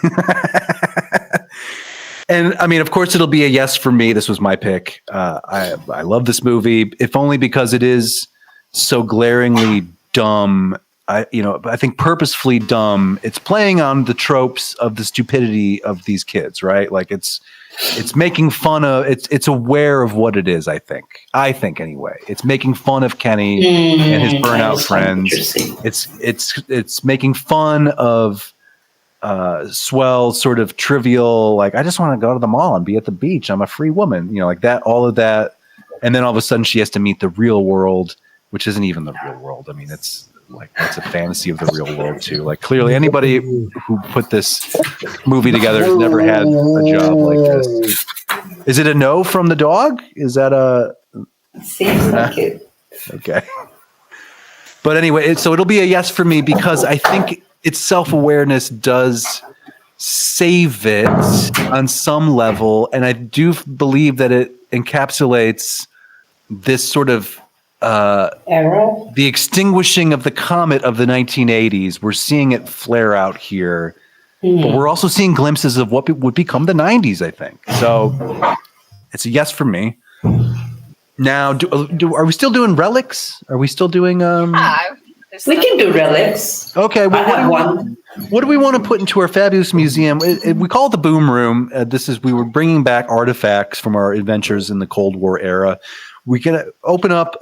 And I mean, of course, it'll be a yes for me. This was my pick. I love this movie, if only because it is so glaringly dumb. I think purposefully dumb. It's playing on the tropes of the stupidity of these kids, right? Like it's making fun of, it's aware of what it is. I think anyway, it's making fun of Kenny and his burnout friends. It's making fun of swell, sort of trivial, like, I just want to go to the mall and be at the beach. I'm a free woman, like that, all of that. And then all of a sudden she has to meet the real world, which isn't even the real world. I mean, it's like, that's a fantasy of the real world too. Like, clearly anybody who put this movie together has never had a job like this. Is it a no from the dog? Is that a... Seems like it. Okay. But anyway, so it'll be a yes for me, because I think its self-awareness does save it on some level. And I do believe that it encapsulates this sort of era, the extinguishing of the comet of the 1980s. We're seeing it flare out here, but we're also seeing glimpses of what would become the 90s, I think. So it's a yes for me. Now, are we still doing relics? Are we still doing... we can do relics. Okay. Well, what do we want to put into our fabulous museum? We call it the Boom Room. We were bringing back artifacts from our adventures in the Cold War era. We can open up,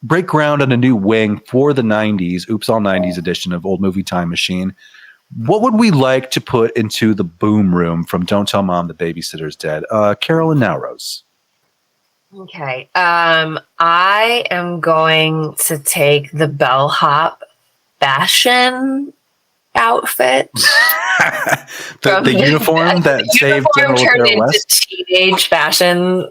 break ground on a new wing for the 90s, Oops All 90s edition of Old Movie Time Machine. What would we like to put into the Boom Room from Don't Tell Mom the Babysitter's Dead? Carolyn Naoroz. Okay. I am going to take the bellhop fashion outfit. the uniform that saved General turned O'Hara into West? Teenage fashion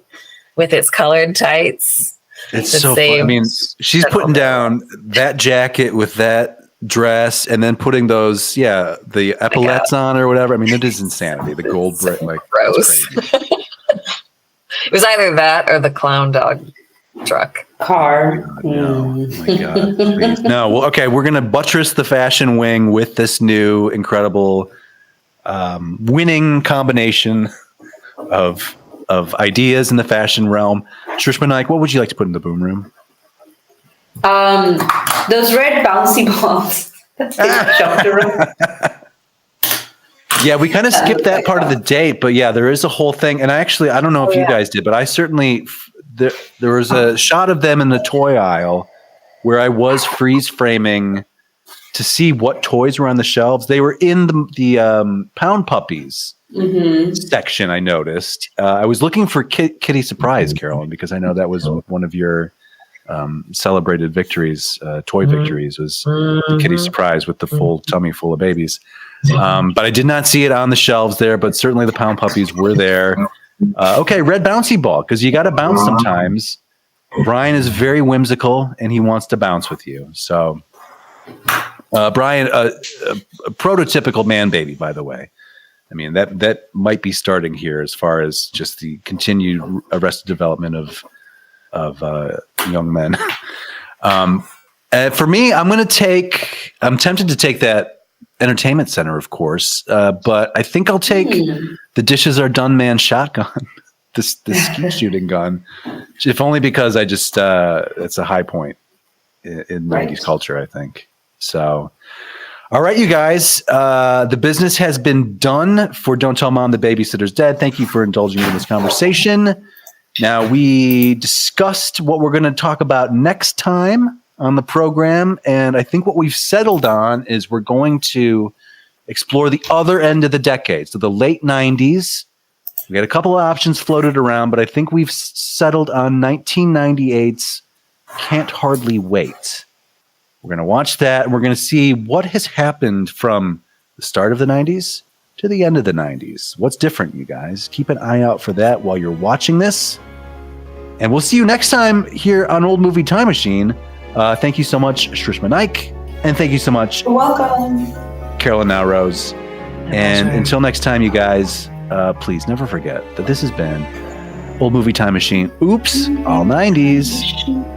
with its colored tights. It's so funny. I mean, she's putting down that jacket with that dress and then putting those, the epaulettes on or whatever. I mean, it is insanity. The gold brick, like, gross. It was either that or the clown dog truck. Car. No. Oh my God. Please. No. Well, okay. We're going to buttress the fashion wing with this new incredible winning combination of ideas in the fashion realm. Shrishma Naik, what would you like to put in the Boom Room? Those red bouncy balls that they jumped around. Yeah, we kind of skipped that part of the date, but yeah, there is a whole thing. And I don't know if you guys did, but I certainly, there was a shot of them in the toy aisle where I was freeze framing to see what toys were on the shelves. They were in the Pound Puppies section, I noticed. I was looking for Kitty Surprise, Carolyn, because I know that was one of your celebrated victories, toy victories, was the Kitty Surprise with the full tummy full of babies. But I did not see it on the shelves there, but certainly the Pound Puppies were there. Okay, red bouncy ball, because you got to bounce sometimes. Brian is very whimsical, and he wants to bounce with you. So, Brian, a prototypical man baby, by the way. I mean, that might be starting here as far as just the continued arrested development of young men. For me, I'm tempted to take that entertainment center, of course, but I think I'll take the Dishes Are Done Man shotgun, this skeet shooting gun, if only because I just it's a high point in 90s culture, I think. So, all right, you guys, the business has been done for Don't Tell Mom the Babysitter's Dead. Thank you for indulging in this conversation. Now, we discussed what we're going to talk about next time on the program, and I think what we've settled on is we're going to explore the other end of the decade, so the late 90s. We got a couple of options floated around, but I think we've settled on 1998's Can't Hardly Wait. We're going to watch that, and we're going to see what has happened from the start of the 90s to the end of the 90s. What's different, you guys? Keep an eye out for that while you're watching this, and we'll see you next time here on Old Movie Time Machine. Thank you so much, Shrishma Naik, and thank you so much, You're welcome, Carolyn Naoroz. And until next time, you guys, please never forget that this has been Old Movie Time Machine. Oops, all 90s.